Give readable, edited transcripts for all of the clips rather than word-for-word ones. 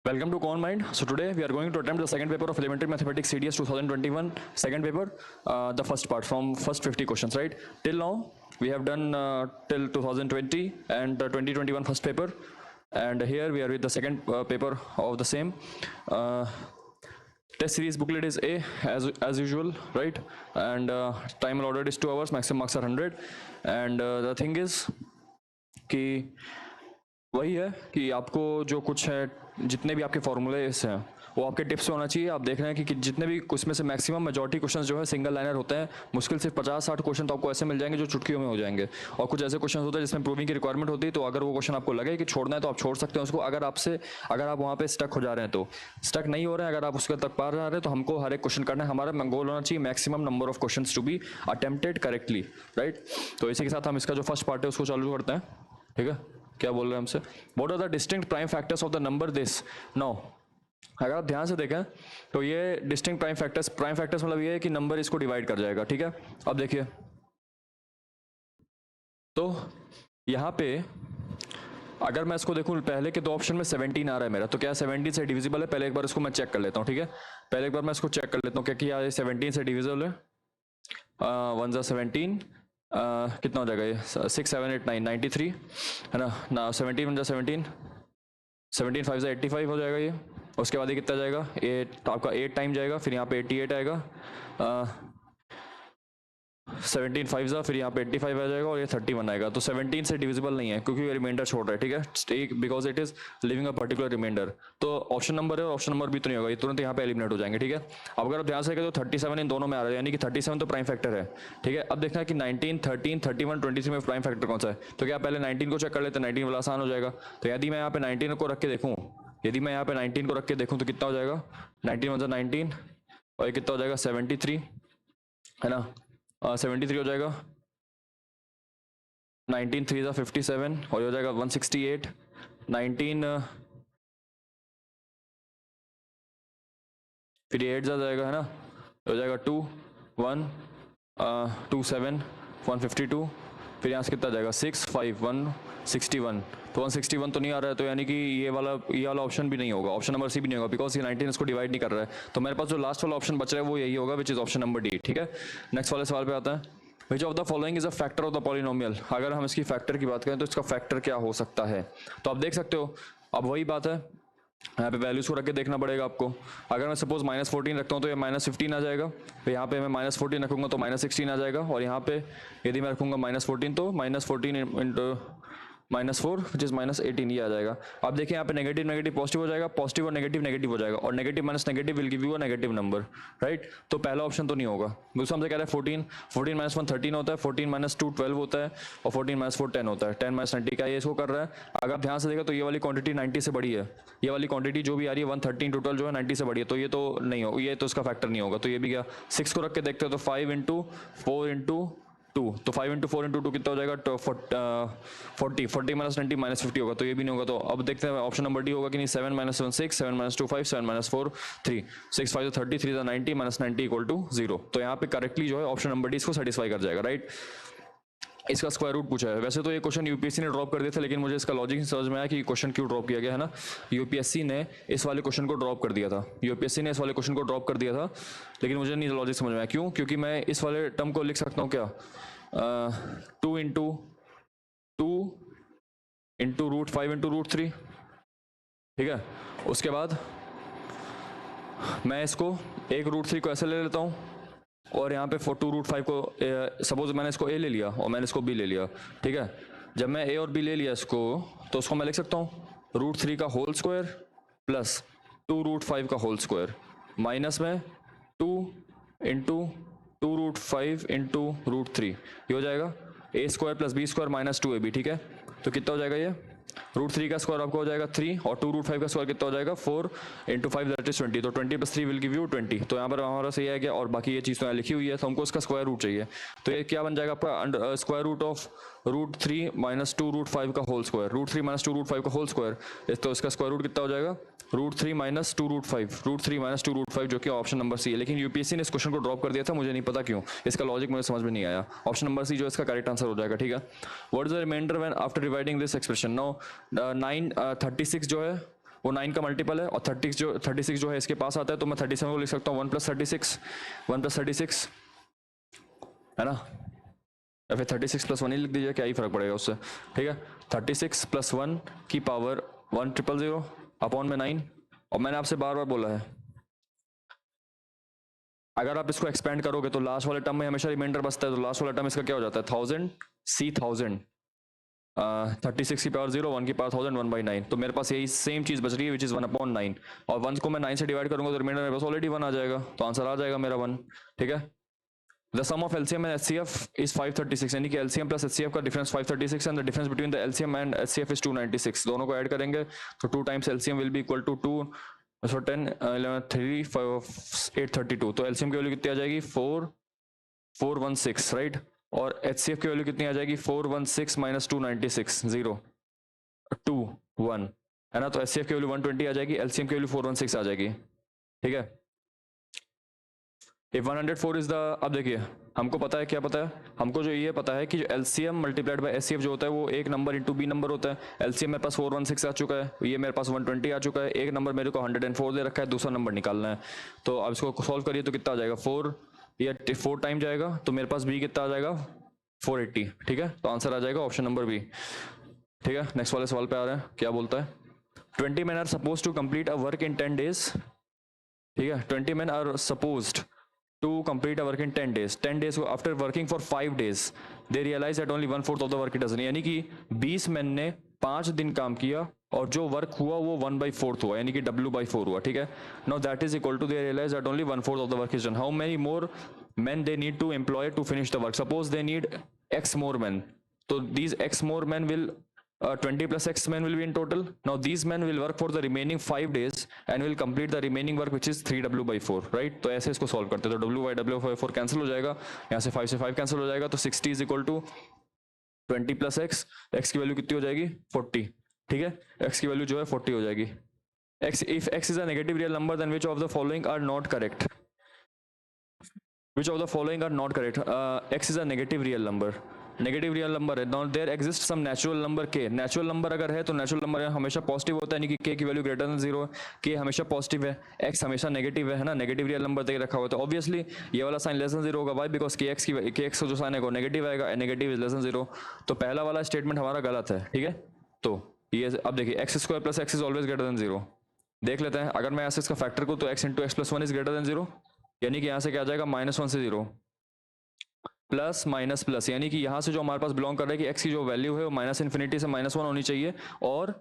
Welcome to Common Mind. So today we are going to attempt the second paper of Elementary Mathematics CDS 2021, second paper, the first part from first 50 questions, right? Till now we have done till 2020 and 2021 first paper, and here we are with the second paper of the same. Test series booklet is A as usual, right? And time allotted is 2 hours, maximum marks are 100. And the thing is कि वही है कि आपको जो कुछ है, जितने भी आपके फॉर्मूले हैं वो आपके टिप्स में होना चाहिए। आप देख रहे हैं कि जितने भी उसमें से मैक्सिमम मेजॉरिटी क्वेश्चंस जो है सिंगल लाइनर होते हैं। मुश्किल से 50-60 क्वेश्चन तो आपको ऐसे मिल जाएंगे जो चुटकियों में हो जाएंगे, और कुछ ऐसे क्वेश्चन होते हैं जिसमें प्रूविंग की रिक्वायरमेंट होती है। तो अगर वो क्वेश्चन आपको लगे कि छोड़ना है तो आप छोड़ सकते हैं उसको। अगर आप वहाँ पे स्टक हो जा रहे हैं तो स्टक नहीं हो रहे हैं, अगर आप उसके तक पार जा रहे हैं तो हमको हर एक क्वेश्चन करना है। हमारा गोल होना चाहिए maximum number of question to be attempted correctly, right. तो इसी के साथ हम इसका जो फर्स्ट पार्ट है उसको चालू करते हैं, ठीक है। क्या बोल रहे हैं हमसे, what are the distinct prime factors of the number this. Now अगर आप ध्यान से देखें तो ये डिस्टिंक्ट प्राइम फैक्टर्स मतलब ये है कि नंबर इसको डिवाइड कर जाएगा, ठीक है। अब देखिए तो यहाँ पे अगर मैं इसको देखूं, पहले के दो ऑप्शन में 17 आ रहा है मेरा, तो क्या 17 से डिविजिबल है? पहले एक बार इसको मैं चेक कर लेता हूँ, ठीक है। पहले एक बार मैं इसको चेक कर लेता हूँ क्या ये 17 से डिविजिबल है। 1 ज़ा 17 कितना हो जाएगा ये, 6 7 8 9 93 है ना 17 1 ज़ा 17 17 5 ज़ा 85 हो जाएगा ये। उसके बाद ये कितना जाएगा, 8 आपका 8 टाइम जाएगा, फिर यहाँ पे 88 आएगा, 17 5 ज़ा, फिर यहाँ पे 85 आ जाएगा, और ये 31 आएगा। तो 17 से डिविजिबल नहीं है क्योंकि ये रिमाइंडर छोड़ रहा है, ठीक है, because it is living a particular reminder. तो ऑप्शन नंबर है, ऑप्शन नंबर भी तो नहीं होगा, ये तुरंत यहाँ पे एलिमिनेट हो जाएंगे, ठीक है। अब अगर आप ध्यान से देखें तो 37 इन दोनों में आ रहा है, यानी कि 37 तो प्राइम फैक्टर है, ठीक है। अब देखना है कि 19 13 31 23 में प्राइम फैक्टर कौन सा है। तो क्या पहले 19 को चेक कर लेते हैं, 19 वाला आसान हो जाएगा। तो यदि मैं यहाँ पे 19 को रख के देखूँ, तो कितना हो जाएगा, 19 1 ज़ा 19, और ये कितना हो जाएगा 73 है ना, 73 हो जाएगा, 19 3 ज़ा 57, और हो जाएगा 168, 19 फिर 8 ज़ा जाएगा है ना, हो जाएगा 2 1 2 7 152, फिर यहाँ से कितना जाएगा 6 5 161। तो 161 तो नहीं आ रहा है, तो यानी कि ये वाला ऑप्शन भी नहीं होगा, ऑप्शन नंबर सी भी नहीं होगा, बिकॉज ये 19 इसको डिवाइड नहीं कर रहा है। तो मेरे पास जो लास्ट वाला ऑप्शन बच रहा है वो यही होगा, विच इज ऑप्शन नंबर डी, ठीक है। नेक्स्ट वाले सवाल पे आता है, विच of the following is a factor of the polynomial. अगर हम इसकी फैक्टर की बात करें तो इसका फैक्टर क्या हो सकता है। तो आप देख सकते हो, अब वही बात है, यहाँ पे वैल्यूज को रख के देखना पड़ेगा आपको। अगर मैं सपोज -14 रखता हूँ तो ये -15 आ जाएगा, तो यहाँ पे मैं -14 रखूंगा तो -16 आ जाएगा, और यहाँ पे यदि मैं रखूंगा -14 तो -14 इंटू -4 विच इज -18 ये आ जाएगा। आप देखिए यहाँ पे नेगेटिव पॉजिटिव हो जाएगा, पॉजिटिव और नेगेटिव हो जाएगा, और negative minus negative will give you a negative number, right. तो पहला ऑप्शन तो नहीं होगा। दूसरा हमसे कह रहा है 14 -1 13 होता है, 14 -2 12 होता है, और 14 -4 10 होता है, 10 -90 क्या ये इसको कर रहा है। अगर आप ध्यान से देखो तो ये वाली क्वांटिटी 90 से बड़ी है, ये वाली क्वांटिटी जो भी आ रही है 113 टोटल जो है 90 से बड़ी है, तो ये तो नहीं हो, ये तो इसका फैक्टर नहीं होगा। तो ये भी क्या, 6 को रख के देखते हो तो 5 × 4 × 2, तो 5 × 4 × 2 कितना हो जाएगा, 40 40 -90 -50 होगा, तो ये भी नहीं होगा। तो अब देखते हैं ऑप्शन नंबर डी होगा कि नहीं। 7 -1 6 7 -2 5 7 -4 3 6 5 30 3 90 -90 = 0। तो यहाँ पे करेक्टली जो है ऑप्शन नंबर डी इसको सेटिस्फाई कर जाएगा, राइट। इसका स्क्वायर रूट पूछा है। वैसे तो ये क्वेश्चन यूपीएससी ने ड्रॉप कर दिया था, लेकिन मुझे इसका लॉजिक समझ में आया कि क्वेश्चन क्यों ड्रॉप किया गया है ना। यूपीएससी ने इस वाले क्वेश्चन को ड्रॉप कर दिया था, लेकिन मुझे नहीं लॉजिक समझ में आया क्यों। क्योंकि मैं इस वाले टर्म को लिख सकता हूँ क्या, 2 × 2 × √5 × √3, ठीक है। उसके बाद मैं इसको एक √3 को ऐसे ले लेता हूँ, और यहाँ पे 2 √5 को सपोज मैंने इसको ए ले लिया और मैंने इसको बी ले लिया, ठीक है। जब मैं ए और बी ले लिया इसको, तो उसको मैं लिख सकता हूँ √3 का होल स्क्वायर प्लस 2 √5 का होल स्क्वायर, माइनस में 2 × 2 √5 × √3, ये हो जाएगा a² + b² - 2ab, ठीक है। तो कितना हो जाएगा ये, √3 का स्क्वायर आपको हो जाएगा 3, और 2 √5 का स्क्वायर कितना हो जाएगा 4 × 5 दैट इज 20, तो 20 + 3 विल गिव यू 20। तो यहाँ पर हमारा सही है क्या, और बाकी ये चीज़ तो यहाँ लिखी हुई है, तो हमको इसका स्क्वायर रूट चाहिए। तो ये क्या बन जाएगा आपका, स्क्वायर रूट ऑफ √3 - 2 √5 का होल स्क्वायर, √3 - 2 √5 का होल स्क्वायर, तो इसका स्क्वायर रूट कितना हो जाएगा, √3 - 2 √5, जो कि ऑप्शन नंबर सी है। लेकिन यूपीएससी ने इस क्वेश्चन को ड्रॉप कर दिया था, मुझे नहीं पता क्यों, इसका लॉजिक मुझे समझ में नहीं आया। ऑप्शन नंबर सी जो इसका करेक्ट आंसर हो जाएगा, ठीक है। What is the reminder when after dividing this expression. Now 36 जो है वो 9 का मल्टीपल है, और 36 जो है इसके पास आता है, तो मैं 37 को लिख सकता हूँ 1 + 36, 1 + 36 है ना, या फिर 36 + 1 ही लिख दीजिए, क्या ही फर्क पड़ेगा उससे, ठीक है। 36 + 1 की पावर 1,000 अपॉन में 9, और मैंने आपसे बार बार बोला है अगर आप इसको एक्सपेंड करोगे तो लास्ट वाले टर्म में हमेशा रिमाइंडर बचता है, तो लास्ट वाला टर्म इसका क्या हो जाता है 1000 C 1000, 36 की पावर 0, 1 की पावर 1000, 1/9, तो मेरे पास यही सेम चीज बच रही है विच इज 1/9, और 1 को मैं 9 से डिवाइड करूंगा तो रिमाइंडर मेरे पास ऑलरेडी 1 आ जाएगा, तो आंसर आ जाएगा मेरा 1, ठीक है। The sum of LCM and HCF is 536, यानी कि एलसीएम प्लस एचसीएफ का difference 536 and the difference between the LCM and HCF is 296, दोनों को ऐड करेंगे तो 2 times LCM will be equal to 2, so 10 11 3 5 832, तो एलसीएम की वैल्यू कितनी आ जाएगी 4416, राइट, और एचसीएफ की वैल्यू कितनी आ जाएगी 416 माइनस 296 0 2 1 है ना, तो एचसीएफ की वैल्यू 120 आ जाएगी, एलसीएम की वैल्यू 416 आ जाएगी, ठीक है। If 104 इज द, अब देखिए हमको पता है क्या पता है, हमको जो ये पता है कि जो एलसीएम मल्टीप्लाइड बाय एचसीएफ जो होता है वो एक नंबर इंटू बी नंबर होता है। एलसीएम मेरे पास 416 आ चुका है, ये मेरे पास 120 आ चुका है, एक नंबर मेरे को 104 दे रखा है, दूसरा नंबर निकालना है, तो अब इसको सॉल्व करिए तो कितना आ जाएगा 4, या 4 टाइम जाएगा, तो मेरे पास बी कितना आ जाएगा 480, ठीक है, तो आंसर आ जाएगा ऑप्शन नंबर बी, ठीक है। नेक्स्ट वाले सवाल पे आ रहे हैं, क्या बोलता है 20 men are supposed to complete a work in 10 days, ठीक है, 20 men are supposed to complete a work in 10 days, 10 days after working for 5 days they realize that only 1/4 of the work it does, यानी कि 20 man ने 5 दिन काम किया और जो वर्क हुआ वो 1/4 हुआ, यानी कि W/4 हुआ, ठीक है। Now that is equal to they realise that only 1/4 of the work is done, how many more men they need to employ to finish the work, suppose they need x more men, so these x more men will 20 plus x men will be in total. Now these men will work for the remaining 5 days and will complete the remaining work which is 3W/4, right, तो ऐसे इसको solve करते हैं, तो W/4 cancel हो जाएगा, यहाँ से 5 से 5 कैंसिल हो जाएगा, तो 60 is equal to 20 plus x की वैल्यू कितनी हो जाएगी 40, ठीक है, x की वैल्यू जो है 40 हो जाएगी। if x is a negative real number then which of the following are not correct, which of the following are not correct, x is a negative real number, negative real number है, now there exist some natural number K, natural number अगर है तो natural number हमेशा positive होता है, यानी कि k की वैल्यू ग्रेटर देन 0, k हमेशा पॉजिटिव है, x हमेशा नेगेटिव है ना, नेगेटिव रियल नंबर देके रखा हुआ है, तो ऑब्वियसली ये वाला साइन लेस देन 0 होगा, वाई बिकॉज kx जो साइन है वो नेगेटिव आएगा, नेगेटिव इज लेस देन 0, तो पहला वाला स्टेटमेंट हमारा गलत है, ठीक है। तो ये अब देखिए x² + x is always greater than 0, देख लेते हैं, अगर मैं ऐसे इसका फैक्टर को तो x × x + 1 is greater than 0, यानी कि यहाँ से क्या आ जाएगा -1 से 0 प्लस माइनस प्लस, यानी कि यहाँ से जो हमारे पास बिलोंग कर रहा है कि x की जो वैल्यू है वो -∞ से -1 होनी चाहिए और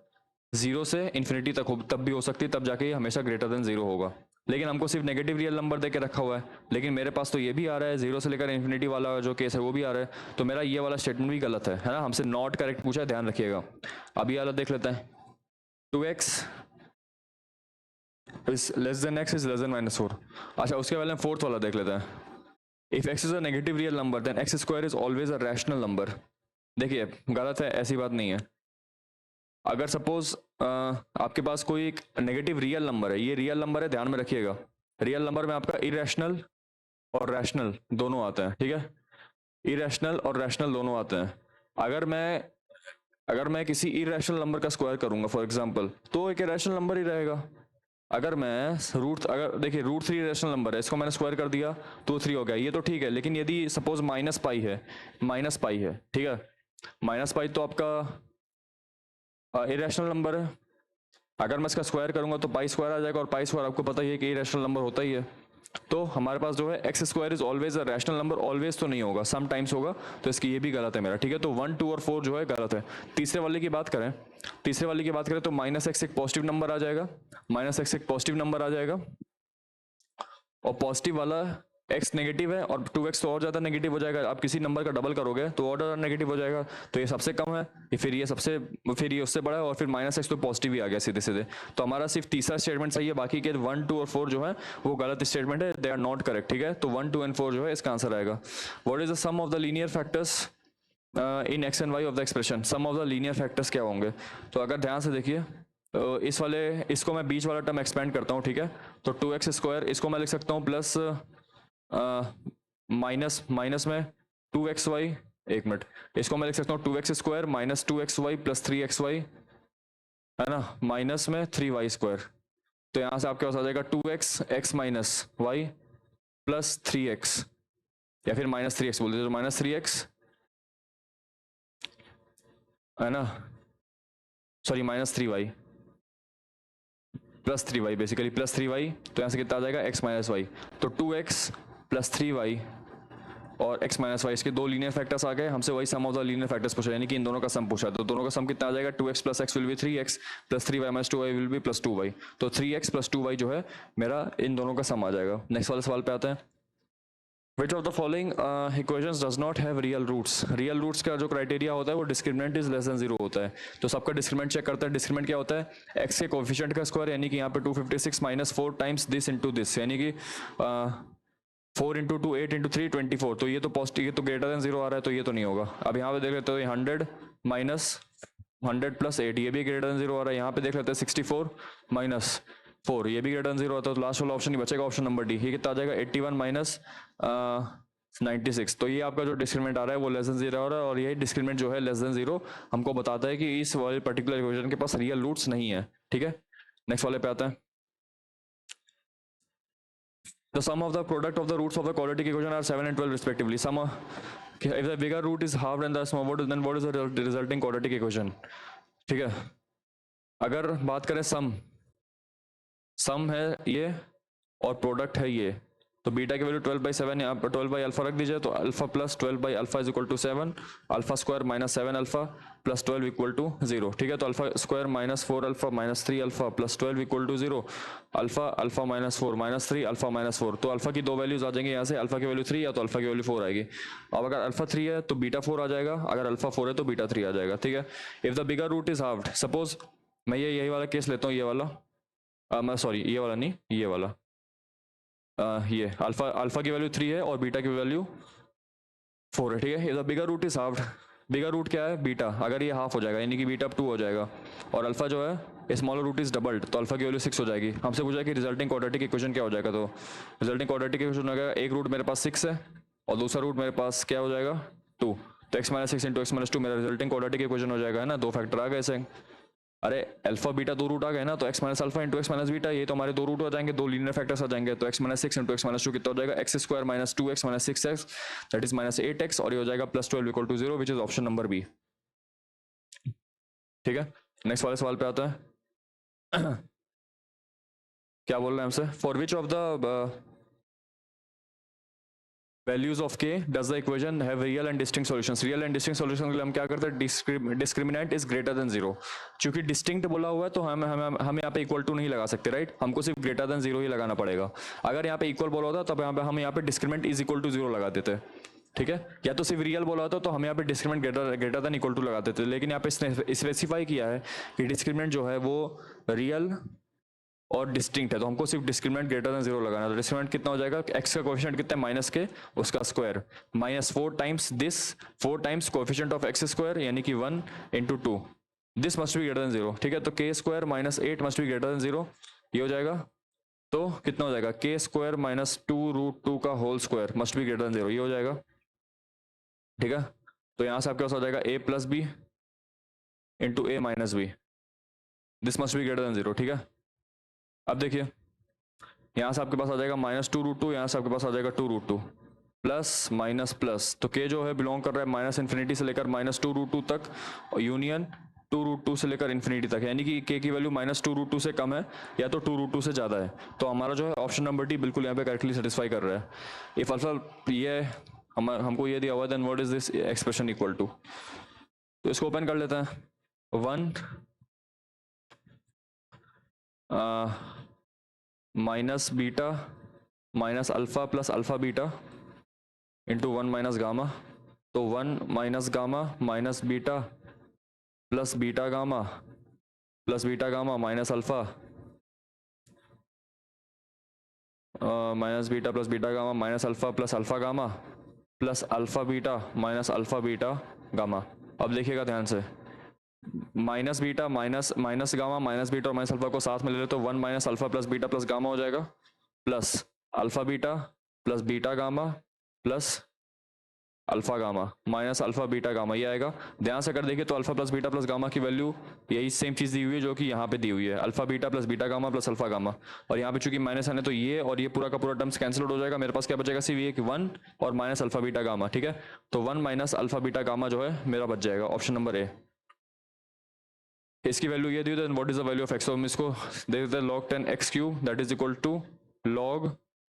0 से ∞ तक हो, तब भी हो सकती है, तब जाके ये हमेशा ग्रेटर देन 0 होगा, लेकिन हमको सिर्फ नेगेटिव रियल नंबर देके रखा हुआ है, लेकिन मेरे पास तो ये भी आ रहा है 0 से लेकर ∞ वाला जो केस है वो भी आ रहा है, तो मेरा ये वाला स्टेटमेंट भी गलत है ना, हमसे नॉट करेक्ट पूछा है, ध्यान रखिएगा। अब ये वाला देख लेते हैं, 2x is less than x is less than -4, अच्छा उसके पहले फोर्थ वाला देख लेते हैं, if x is a negative real number then x² is always a rational number, देखिए गलत है, ऐसी बात नहीं है, अगर सपोज आपके पास कोई एक नेगेटिव रियल नंबर है, ये रियल नंबर है, ध्यान में रखिएगा, रियल नंबर में आपका इरेशनल और रैशनल दोनों आते हैं, ठीक है, इरेशनल और रैशनल दोनों आते हैं, अगर मैं किसी इरेशनल नंबर का स्क्वायर करूंगा फॉर एग्जांपल, तो एक इरेशनल नंबर ही रहेगा, अगर मैं अगर देखिए √3 रेशनल नंबर है, इसको मैंने स्क्वायर कर दिया तो 3 हो गया, ये तो ठीक है, लेकिन यदि सपोज -π है, ठीक है, -π तो आपका इरेशनल नंबर है, अगर मैं इसका स्क्वायर करूंगा तो π² आ जाएगा, और π² आपको पता ही है कि इरेशनल नंबर होता ही है, तो हमारे पास जो है x² is always a rational number, always तो नहीं होगा, सम टाइम्स होगा, तो इसकी ये भी गलत है मेरा, ठीक है, तो 1 2 और 4 जो है गलत है। तीसरे वाले की बात करें तो -x एक पॉजिटिव नंबर आ जाएगा, -x एक पॉजिटिव नंबर आ जाएगा, और पॉजिटिव वाला x नेगेटिव है और 2x तो और ज्यादा नेगेटिव हो जाएगा, आप किसी नंबर का डबल करोगे तो और ज्यादा नेगेटिव हो जाएगा, तो ये सबसे कम है, फिर ये उससे बड़ा है, और फिर -x तो पॉजिटिव ही आ गया सीधे सीधे, तो हमारा सिर्फ तीसरा स्टेटमेंट सही है, बाकी के 1 2 और 4 जो है वो गलत स्टेटमेंट है, दे आर नॉट करेक्ट, ठीक है, तो 1 2 एंड 4 जो है इसका आंसर आएगा। What is the sum of the linear factors in x and y of the expression, sum of the linear factors क्या होंगे, तो अगर ध्यान से देखिए, इसको मैं बीच वाला टर्म एक्सपेंड करता हूँ, ठीक है, तो 2x², इसको मैं लिख सकता हूँ प्लस माइनस में 2xy, एक मिनट, इसको मैं लिख सकता हूँ 2x² - 2xy + 3xy है ना, माइनस में 3y², तो यहाँ से आपके पास आ जाएगा 2x x minus Y plus 3x, या फिर माइनस 3x बोल दीजिए, तो माइनस 3x है ना, sorry minus 3y plus 3y, basically plus 3y, तो यहाँ से कितना आ जाएगा x माइनस वाई, तो 2x प्लस 3y और x माइनस वाई, इसके दो लीनियर फैक्टर्स आ गए, हमसे वही सम ऑफ द लीनियर फैक्टर्स पूछा, यानी कि इन दोनों का सम पूछा, तो दोनों का सम कितना आ जाएगा, 2x plus x will be 3x plus 3y minus 2y will be plus 2y, तो 3x प्लस 2y जो है मेरा इन दोनों का सम आ जाएगा। नेक्स्ट वाले सवाल पे आते हैं, Which of the following equations does not have real roots? Real roots का जो क्राइटेरिया होता है वो डिस्क्रिमिनेंट इज लेस देन 0 होता है, तो सबका डिस्क्रिमिनेंट चेक करते हैं। डिस्क्रिमिनेंट क्या होता है, x के कोफिशिएंट का स्क्वायर, यानी कि यहाँ पे 256 minus 4 times this into this, यानी कि 4 इंटू 2 8 इंटू 3 24, तो ये तो पॉजिटिव, ये तो ग्रेटर देन 0 आ रहा है, तो ये तो नहीं होगा। अब यहाँ पे देख लेते हैं 100 माइनस 100 प्लस 8, ये भी ग्रेटर देन 0 आ रहा है। यहाँ पे देख लेते हैं 64 माइनस 4, ये भी ग्रेटर देन 0 आता है, तो लास्ट वाला ऑप्शन ही बचेगा, ऑप्शन नंबर डी। ये कितना आ जाएगा 81 माइनस 96, तो ये आपका जो डिस्क्रिमिनेंट आ रहा है वो लेस देन 0 आ रहा है, और यही डिस्क्रिमिनेंट जो है लेस देन 0 हमको बताता है कि इस वाले पर्टिकुलर इक्वेशन के पास रियल रूट्स नहीं है। ठीक है, नेक्स्ट वाले पे आता है, the sum of the product of the roots of the quadratic equation are 7 and 12 respectively. Sum of, if the bigger root is halved and the small root, then what is the resulting quadratic equation? ठीक है, अगर बात करें सम है ये और product है ये, तो बीटा की वैल्यू 12/7, यहाँ पर 12 बाई अल्फा रख दीजिए, तो alpha plus 12 by alpha is equal to 7, alpha square minus 7 alpha plus 12 equal to 0। ठीक है, तो alpha square minus 4 alpha minus 3 alpha plus 12 equal to 0, alpha alpha minus 4 minus 3 alpha minus 4, तो alpha की दो values आ जाएंगे यहाँ से, alpha की वैल्यू 3 या तो अल्फा की वैल्यू 4 आएगी। अब अगर अल्फा 3 है तो बीटा 4 आ जाएगा, अगर अल्फा 4 है तो बीटा 3 आ जाएगा। ठीक है, if the bigger root is halved, suppose मैं यही वाला केस लेता हूँ, ये वाला मैं सॉरी ये वाला नहीं, ये वाला ये अल्फा की वैल्यू 3 है और बीटा की वैल्यू 4 है। ठीक है, the bigger root is halved, bigger root क्या है बीटा, अगर ये हाफ हो जाएगा यानी कि बीटा 2 हो जाएगा, और अल्फा जो है स्मॉलर रूट इज डबल्ड, तो अल्फा की वैल्यू 6 हो जाएगी। हमसे पूछा कि रिजल्टिंग क्वाड्रेटिक इक्वेशन क्या हो जाएगा, तो रिजल्टिंग क्वाड्रेटिक इक्वेशन हो जाएगा, एक रूट मेरे पास 6 है और दूसरा रूट मेरे पास क्या हो जाएगा 2, तो x minus 6 into x minus 2 मेरा रिजल्टिंग क्वाड्रेटिक इक्वेशन हो जाएगा, है ना, दो फैक्टर आ गए ऐसे। अरे अल्फा बीटा दो रूट आ गए ना, तो x minus alpha into x minus beta, ये तो हमारे दो रूट हो जाएंगे, दो लीनियर फैक्टर्स आ जाएंगे, तो x minus 6 into x minus 2 कितना हो जाएगा, x square minus 2x minus 6x that is minus 8x, और ये हो जाएगा plus 12 equal to 0 which is option number B. ठीक है, नेक्स्ट वाले सवाल पे आता है क्या बोल रहे हैं हमसे, for which of the values of K does the equation have real and distinct solutions. Real and distinct solution के लिए हम क्या करते हैं, डिस्क्रिमिनेंट इज ग्रेटर देन 0, क्योंकि डिस्टिंक्ट बोला हुआ है तो हम यहाँ पे इक्वल टू नहीं लगा सकते, राइट, हमको सिर्फ ग्रेटर देन 0 ही लगाना पड़ेगा। अगर यहाँ पे इक्वल बोला होता तब हम यहाँ पे डिस्क्रिमिनेंट इज इक्वल टू 0 लगा देते। ठीक है, या तो सिर्फ रियल बोला होता तो हम यहाँ पे discriminant greater than equal to लगाते थे, लेकिन यहाँ पे स्पेसिफाई किया है कि डिस्क्रिमिनेंट जो है वो रियल और डिस्टिंक्ट है, तो हमको सिर्फ डिस्क्रिमिनेंट ग्रेटर देन 0 लगाना है। तो डिस्क्रिमिनेंट कितना हो जाएगा, x का कोएफिशिएंट कितना है माइनस के, उसका square minus 4 times this, 4 times coefficient of x square यानी कि 1 into 2, this must be greater than 0। ठीक है, तो k square minus 8 must be greater than 0, ये हो जाएगा, तो कितना हो जाएगा k स्क्वायर माइनस 2 रूट 2 का whole square must be greater than 0, ये हो जाएगा। ठीक है, तो यहाँ से आपके पास हो जाएगा a plus B into a minus B, this must be greater than 0। ठीक है, अब देखिए यहाँ से आपके पास आ जाएगा माइनस 2 रूट 2, यहाँ से आपके पास आ जाएगा 2 रूट 2 प्लस माइनस प्लस, तो के जो है बिलोंग कर रहा है माइनस इन्फिनिटी से लेकर माइनस 2 रूट 2 तक, और यूनियन 2 रूट 2 से लेकर इन्फिनिटी तक, यानी कि के की वैल्यू माइनस 2 रूट 2 से कम है या तो 2 रूट 2 से ज़्यादा है, तो हमारा जो है ऑप्शन नंबर डी बिल्कुल यहाँ पे करेक्टली सेटिस्फाई कर रहा है। इफ अल्फा ये हमको ये दिया हुआ है, then what is this expression equal to, तो इसको ओपन कर लेते हैं, 1 minus beta minus alpha plus alpha beta into 1 minus gamma, तो 1 minus gamma minus beta plus beta gamma minus alpha minus beta plus beta gamma minus alpha plus alpha gamma plus alpha beta minus alpha beta gamma. अब देखिएगा ध्यान से, minus beta minus gamma minus beta और minus alpha को साथ में ले लो, तो 1 minus alpha plus beta plus gamma हो जाएगा, plus alpha beta plus beta gamma plus alpha gamma minus alpha beta gamma, ये आएगा। ध्यान से अगर देखें तो alpha plus beta plus gamma की वैल्यू यही सेम चीज़ दी हुई है जो कि यहाँ पे दी हुई है, alpha beta plus beta gamma plus alpha gamma. और यहाँ पे चूंकि माइनस है तो ये और ये पूरा का पूरा टर्म्स कैंसिल हो जाएगा, मेरे पास क्या बचेगा सिर्फ ये कि 1 और माइनस अल्फा बीटा गामा, ठीक है। तो 1 माइनस अल्फा बीटा गामा जो है मेरा बच जाएगा, ऑप्शन नंबर ए। इसकी वैल्यू ये दी है, what is the value of X, तो हम इसको दे देते हैं log 10 X cube that is equal to log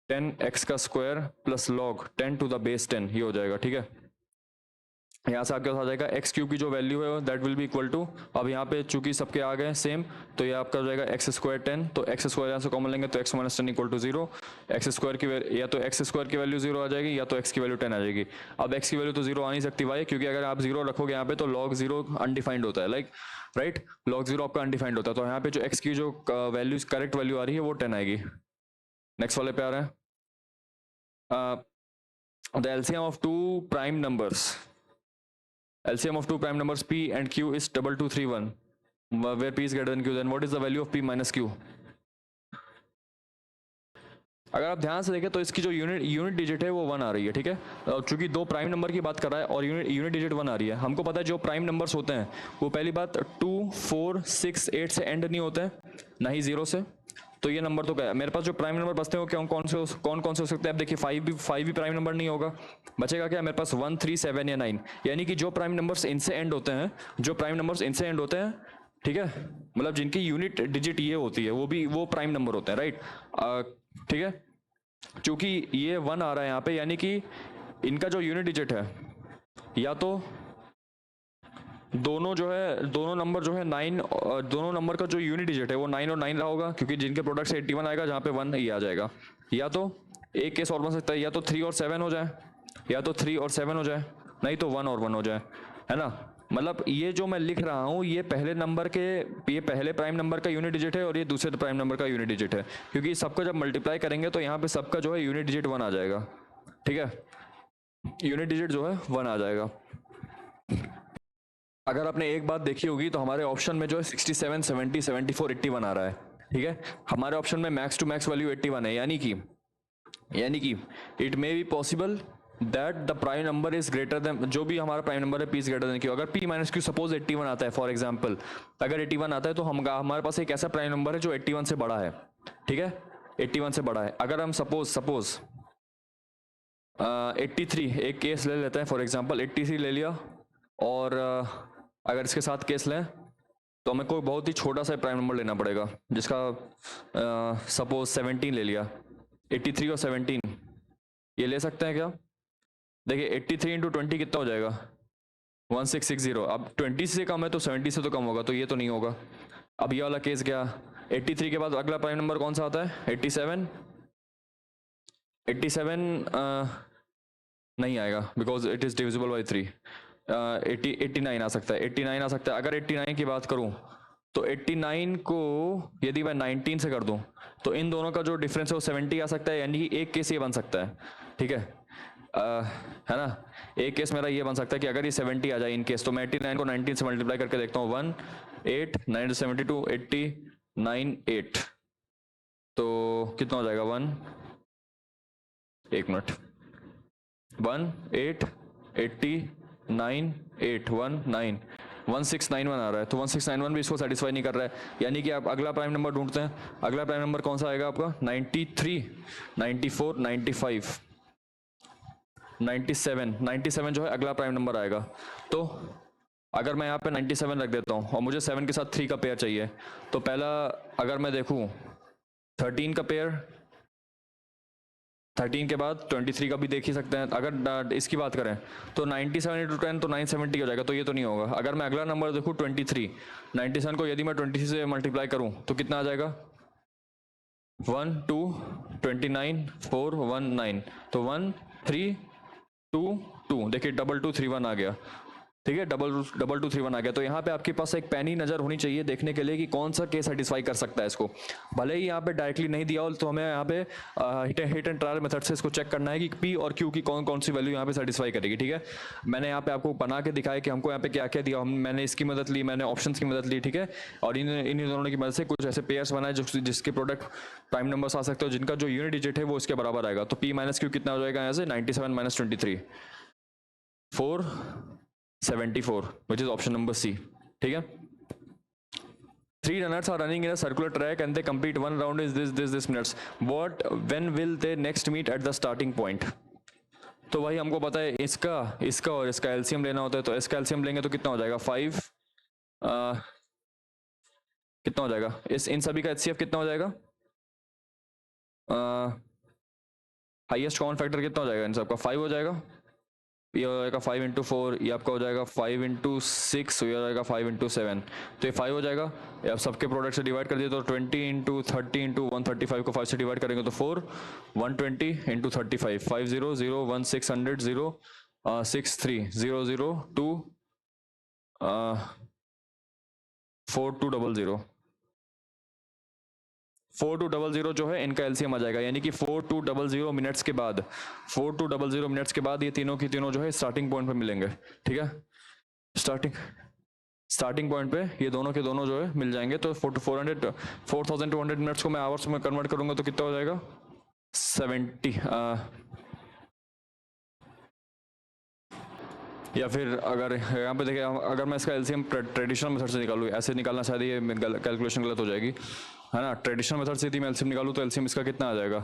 10 X का square plus log 10 to the base 10, ये हो जाएगा, ठीक है। यहाँ से आपके पास आ जाएगा एक्स क्यूब की जो वैल्यू है that will be equal to, अब यहाँ पे चूंकि सबके आ गए सेम, तो ये आपका हो जाएगा एक्स स्क्वायर 10, तो एक्स स्क्वायर यहाँ से कॉमन लेंगे तो x minus 10 equal to 0। X square की या तो एक्स स्क्वायर की वैल्यू 0 आ जाएगी या तो एक्स की वैल्यू 10 आ जाएगी। अब एक्स की वैल्यू तो 0 आ नहीं सकती भाई, क्योंकि अगर आप 0 रखोगे यहाँ पे तो log 0 अनडिफाइंड होता है, लाइक राइट, log 0 आपका अनडिफाइंड होता है। तो यहाँ पे जो एक्स की जो वैल्यू करेक्ट वैल्यू आ रही है वो 10 आएगी। नेक्स्ट वाले पे आ रहा है the LCM of two prime numbers, LCM of two prime numbers p and q is 2231, where p is greater than q, then what is the value of p minus q? अगर आप ध्यान से देखें तो इसकी जो यूनिट डिजिट है वो 1 आ रही है, ठीक है। चूंकि दो प्राइम नंबर की बात कर रहा है और यूनिट डिजिट 1 आ रही है, हमको पता है जो प्राइम नंबर्स होते हैं वो पहली बात 2, 4, 6, 8 से एंड नहीं होते हैं, ना ही 0 से। तो ये नंबर तो क्या है, मेरे पास जो प्राइम नंबर बचते हैं वो क्या कौन से हो सकते हैं। अब देखिए 5 भी प्राइम नंबर नहीं होगा, बचेगा क्या मेरे पास 1, 3, 7 या 9, यानी कि जो प्राइम नंबर्स इनसे एंड होते हैं, जो प्राइम नंबर्स इनसे एंड होते हैं, ठीक है, मतलब जिनकी यूनिट डिजिट ये होती है वो प्राइम नंबर होते हैं, राइट, ठीक है। चूंकि ये 1 आ रहा है यहाँ पे, यानी कि इनका जो यूनिट डिजिट है या तो दोनों नंबर जो है 9, दोनों नंबर का जो यूनिट डिजिट है वो 9 और 9 रहा होगा, क्योंकि जिनके प्रोडक्ट से 81 आएगा जहाँ पे 1 ये आ जाएगा। या तो एक केस और बन सकता है, या तो 3 और 7 हो जाए, या तो 3 और 7 हो जाए, नहीं तो 1 और 1 हो जाए, है ना। मतलब ये जो मैं लिख रहा हूँ ये पहले प्राइम नंबर का यूनिट डिजिट है और ये दूसरे प्राइम नंबर का यूनिट डिजिट है, क्योंकि सबका जब मल्टीप्लाई करेंगे तो यहाँ पे सबका जो है यूनिट डिजिट 1 आ जाएगा, ठीक है, यूनिट डिजिट जो है 1 आ जाएगा। अगर आपने एक बात देखी होगी तो हमारे ऑप्शन में जो है 67, 70, 74, 81 आ रहा है, ठीक है। हमारे ऑप्शन में मैक्स टू मैक्स वैल्यू 81 है, यानी कि it may be possible that the prime number is greater then, जो भी हमारा प्राइम नंबर है P is greater then Q. अगर पी माइनस क्यू सपोज 81 आता है, फॉर एग्जाम्पल अगर 81 आता है तो हमारे पास एक ऐसा प्राइम नंबर है जो 81 से बड़ा है, ठीक है, 81 से बड़ा है। अगर हम सपोज 83 एक केस ले लेते हैं, फॉर एग्जाम्पल 83 ले लिया, और अगर इसके साथ केस लें तो हमें कोई बहुत ही छोटा सा प्राइम नंबर लेना पड़ेगा, जिसका सपोज 17 ले लिया। 83 और 17 ये ले सकते हैं क्या? देखिए 83 इंटू 20 कितना हो जाएगा, 1660। अब 20 से कम है तो 70 से तो कम होगा, तो ये तो नहीं होगा। अब ये वाला केस गया, 83 के बाद अगला प्राइम नंबर कौन सा आता है, 87 नहीं आएगा because it is divisible by 3। 89 आ सकता है, 89 आ सकता है। अगर 89 की बात करूं तो 89 को यदि मैं 19 से कर दूं तो इन दोनों का जो डिफरेंस है वो 70 आ सकता है, यानी कि एक केस ये बन सकता है, ठीक है, है ना। एक केस मेरा ये बन सकता है कि अगर ये 70 आ जाए इन केस, तो मैं 89 को 19 से मल्टीप्लाई करके देखता हूँ, 1 8 9 72 80 9 8, तो कितना हो जाएगा 1 मिनट 1 8 80 9 8 1 9 1691 आ रहा है, तो 1691 भी इसको सेटिस्फाई नहीं कर रहा है, यानी कि आप अगला प्राइम नंबर ढूंढते हैं। अगला प्राइम नंबर कौन सा आएगा आपका, 93 94 95 97 जो है अगला प्राइम नंबर आएगा। तो अगर मैं यहाँ पे 97 रख देता हूँ और मुझे 7 के साथ 3 का पेयर चाहिए, तो पहला अगर मैं देखूँ 13 का पेयर, 13 के बाद 23 का भी देख ही सकते हैं। अगर इसकी बात करें तो 97 इंटू 10 तो 970 हो जाएगा, तो ये तो नहीं होगा। अगर मैं अगला नंबर देखूँ 23, 97 को यदि मैं 23 से मल्टीप्लाई करूँ तो कितना आ जाएगा, 1 2 29 4 1 9, तो 1 3 2 2, देखिए 2 2 3 1 आ गया, ठीक है, 2 2 3 1 आ गया। तो यहाँ पे आपके पास एक पैनी नजर होनी चाहिए देखने के लिए कि कौन सा केस सेटिस्फाई कर सकता है इसको। भले ही यहाँ पे डायरेक्टली नहीं दिया हो तो हमें यहाँ पे हिट एंड ट्रायल मेथड से इसको चेक करना है कि पी और क्यू की कौन सी वैल्यू यहाँ पे सेटिस्फाई करेगी, ठीक है। मैंने यहाँ पे आपको बना के दिखाया कि हमको यहाँ पे क्या क्या दिया, मैंने इसकी मदद ली, मैंने ऑप्शन की मदद ली, ठीक है, और इन दोनों की मदद से कुछ ऐसे पेयर्स बनाए जिसके प्रोडक्ट प्राइम नंबर्स आ सकते हो, जिनका जो यूनिट डिजिट है वो इसके बराबर आएगा। तो पी माइनस क्यू कितना हो जाएगा यहाँ से, 97 - 23। 474 which is option number C. ठीक है. 3 runners are running in a circular track and they complete one round is this minutes. When will they next meet at the starting point? तो भाई हमको पता है इसका और इसका एलसीएम लेना होता है, तो इसका एलसीएम लेंगे तो कितना हो जाएगा 5, कितना हो जाएगा इन सभी का एचसीएफ कितना हो जाएगा, हाईएस्ट कॉमन फैक्टर कितना हो जाएगा इन सबका 5 हो जाएगा, ये हो जाएगा 5 × 4, ये आपका हो जाएगा 5 × 6, ये हो जाएगा 5 × 7, तो ये 5 हो जाएगा. ये आप सबके प्रोडक्ट से डिवाइड कर दिए तो 20 × 30 × 135 को 5 से डिवाइड करेंगे तो 4, 120 × 35, 5 0 0 1 600 0 6 3 0 0 2 4200 4200 जो है इनका एलसीएम आ जाएगा, यानी कि 4200 मिनट्स के बाद 4200 मिनट्स के बाद ये तीनों की तीनों जो है स्टार्टिंग पॉइंट पे मिलेंगे. ठीक है, स्टार्टिंग पॉइंट पे ये दोनों के दोनों जो है मिल जाएंगे. तो 4200 मिनट्स को मैं आवर्स में कन्वर्ट करूंगा तो कितना हो जाएगा 70, या फिर अगर यहाँ पे देखिए अगर मैं इसका एलसीएम ट्रेडिशनल मेथड से निकालूँ, ऐसे निकालना शायद ये कैलकुलेशन गलत हो जाएगी, है ना. ट्रेडिशनल मेथड से यदि मैं एलसीएम निकालूँ तो एलसीएम इसका कितना आ जाएगा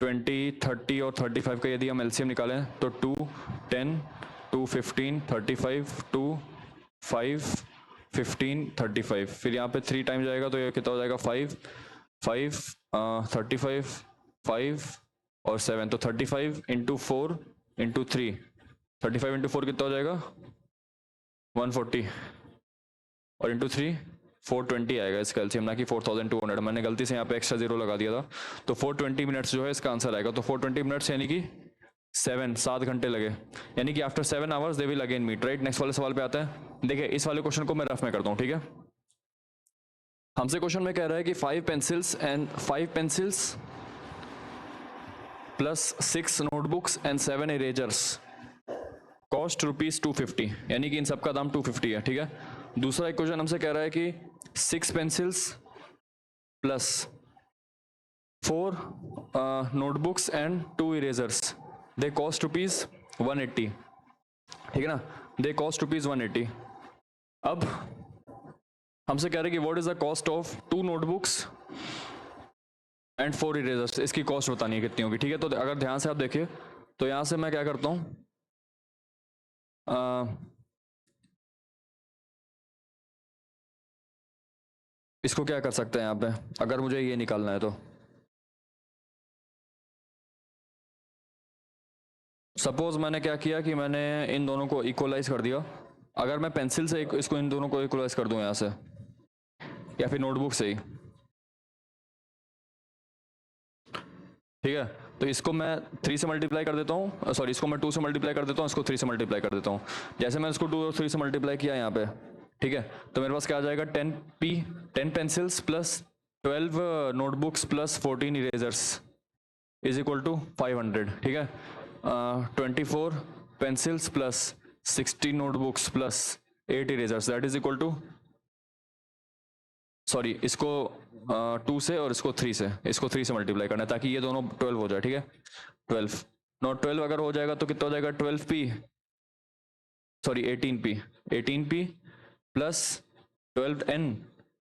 20 30 और 35 का यदि हम एलसीएम निकालें तो 2 10 2 15 35 2 5 15 35, फिर यहाँ पे 3 टाइम जाएगा तो ये कितना हो जाएगा 5 5 35 5 और 7, तो 35 × 4 × 3, 35 × 4 कितना हो जाएगा 140 और × 3 420 आएगा इसका एलसीएम, ना कि 4200. मैंने गलती से यहाँ पे एक्स्ट्रा 0 लगा दिया था, तो 420 मिनट्स जो है इसका आंसर आएगा. तो 420 मिनट्स यानी कि 7 घंटे लगे, यानी कि after 7 hours they will again meet. Right, next वाले सवाल पे आते हैं. देखिए इस वाले क्वेश्चन को मैं रफ में करता हूँ. ठीक है, हमसे क्वेश्चन में कह रहा है कि 5 pencils plus 6 notebooks and 7 erasers cost ₹250, यानी कि इन सबका दाम 250 है. ठीक है, दूसरा क्वेश्चन हमसे कह रहा है कि 6 pencils plus 4 notebooks and 2 erasers they cost ₹180. ठीक है ना, दे कॉस्ट ₹180. अब हमसे कह रहे हैं कि what is the cost of 2 notebooks and 4 erasers, इसकी कॉस्ट बतानी है कितनी होगी. ठीक है, तो अगर ध्यान से आप देखिए तो यहां से मैं क्या करता हूं, इसको क्या कर सकते हैं यहाँ पे, अगर मुझे ये निकालना है तो सपोज मैंने क्या किया कि मैंने इन दोनों को इक्वलाइज कर दिया. अगर मैं पेंसिल से इसको इन दोनों को इक्वलाइज कर दूं यहाँ से, या फिर नोटबुक से ही, ठीक है, तो इसको मैं 3 से मल्टीप्लाई कर देता हूँ, सॉरी इसको मैं 2 से मल्टीप्लाई कर देता हूँ, इसको 3 से मल्टीप्लाई कर देता हूँ. जैसे मैंने इसको 2 और 3 से मल्टीप्लाई किया यहाँ पे, ठीक है, तो मेरे पास क्या आ जाएगा 10 pencils plus 12 notebooks plus 14 erasers is equal to 500. ठीक है, 24 pencils plus 60 notebooks plus 8 erasers that is equal to, sorry इसको 2 से और इसको 3 से, इसको 3 से मल्टीप्लाई करना है ताकि ये दोनों 12 हो जाए. ठीक है, 12 नॉट 12 अगर हो जाएगा तो कितना हो जाएगा 12p, sorry 18p plus 12n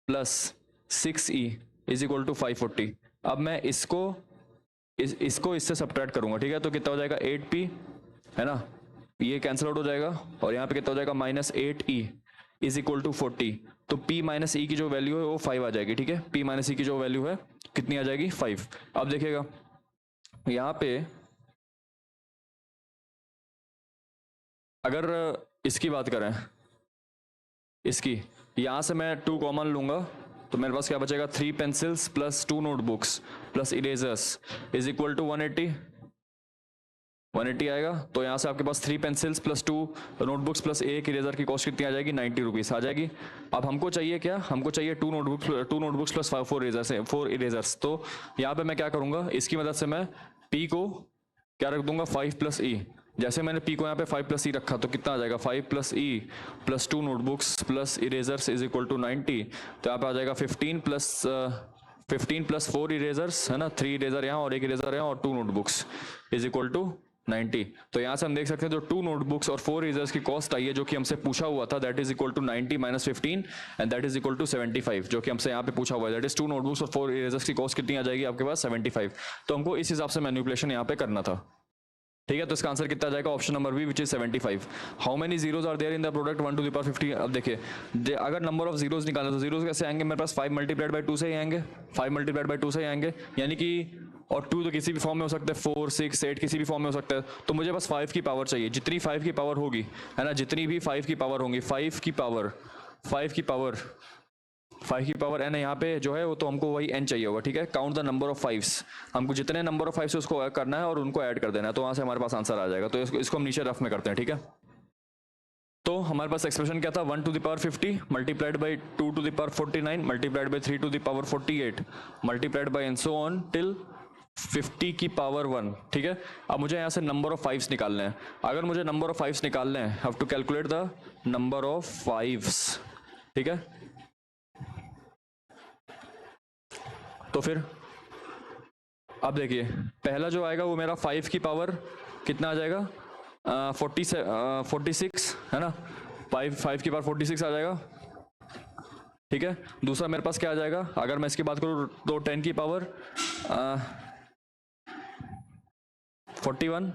plus 6e is equal to 540. अब मैं इसको इससे सब्ट्रैक्ट करूंगा. ठीक है, तो कितना हो जाएगा 8p, है ना, ये कैंसिल आउट हो जाएगा और यहाँ पे कितना हो जाएगा -8e इज इक्वल टू 40. तो p माइनस ई की जो वैल्यू है वो 5 आ जाएगी. ठीक है, p माइनस ई की जो वैल्यू है कितनी आ जाएगी 5. अब देखिएगा यहाँ पे अगर इसकी बात करें, इसकी यहाँ से मैं 2 कॉमन लूंगा तो मेरे पास क्या बचेगा 3 pencils plus 2 notebooks plus erasers is equal to 180 आएगा. तो यहाँ से आपके पास 3 pencils plus 2 notebooks plus 1 eraser की कॉस्ट कितनी आ जाएगी 90 रुपीज़ आ जाएगी. अब हमको चाहिए क्या, हमको चाहिए 2 नोटबुक्स प्लस 4 इरेजर्स. तो यहाँ पे मैं क्या करूँगा, इसकी मदद से मैं P को क्या रख दूंगा 5 + E. जैसे मैंने P को यहाँ पे 5 + E रखा तो कितना आ जाएगा 5 + E plus 2 notebooks plus erasers is equal to 90. तो यहाँ पे आ जाएगा 15 प्लस 4 इरेजर्स, है ना, 3 इरेजर यहाँ और 1 इरेजर यहाँ और 2 नोटबुक्स इज इक्वल टू 90। तो यहाँ से हम देख सकते हैं जो 2 नोटबुक्स और 4 इरेजर्स की कॉस्ट आई है जो कि हमसे पूछा हुआ था, that is equal to 90 minus 15 and that is equal to 75, जो कि हमसे यहाँ पे पूछा हुआ है। दैट इज 2 नोटबुक्स और 4 इरेजर्स की कॉस्ट कितनी आ जाएगी आपके पास 75। तो हमको इस हिसाब से मैनिपुलेशन यहाँ पे करना था, ठीक है। तो इसका आंसर कितना जाएगा, option number B which is 75। How many zeros are there in the product 1 to the power 50। अब देखिए अगर नंबर ऑफ जीरोज निकालें तो जीरोज कैसे आएंगे मेरे पास, 5 मल्टीप्लाइड बाई 2 से ही आएंगे, 5 मल्टीप्लाइड बाई 2 से ही आएंगे, यानी कि और 2 तो किसी भी फॉर्म में हो सकता है, 4 6 8 किसी भी फॉर्म में हो सकता है। तो मुझे बस 5 की पावर चाहिए, जितनी 5 की पावर होगी है ना, जितनी भी 5 की पावर होंगी, 5 की पावर 5 की पावर n है यहाँ पे जो है वो, तो हमको वही n चाहिए होगा, ठीक है। Count the number of 5s, हमको जितने नंबर ऑफ 5 है उसको करना है और उनको ऐड कर देना है, तो वहाँ से हमारे पास आंसर आ जाएगा। तो इसको हम नीचे रफ में करते हैं, ठीक है। तो हमारे पास एक्सप्रेशन क्या था, 1 to the power 50 multiplied by 2 to the power 49 multiplied by 3 to the power 48 multiplied by and so on till 50 की पावर 1, ठीक है। अब मुझे यहाँ से नंबर ऑफ 5s निकालने हैं। अगर मुझे नंबर ऑफ 5s निकालने हैं, have to calculate the number of 5s, ठीक है। तो फिर अब देखिए पहला जो आएगा वो मेरा 5 की पावर कितना आ जाएगा, 46 है ना, 5 की पावर 46 आ जाएगा, ठीक है। दूसरा मेरे पास क्या आ जाएगा, अगर मैं इसकी बात करूँ तो 10 की पावर 41,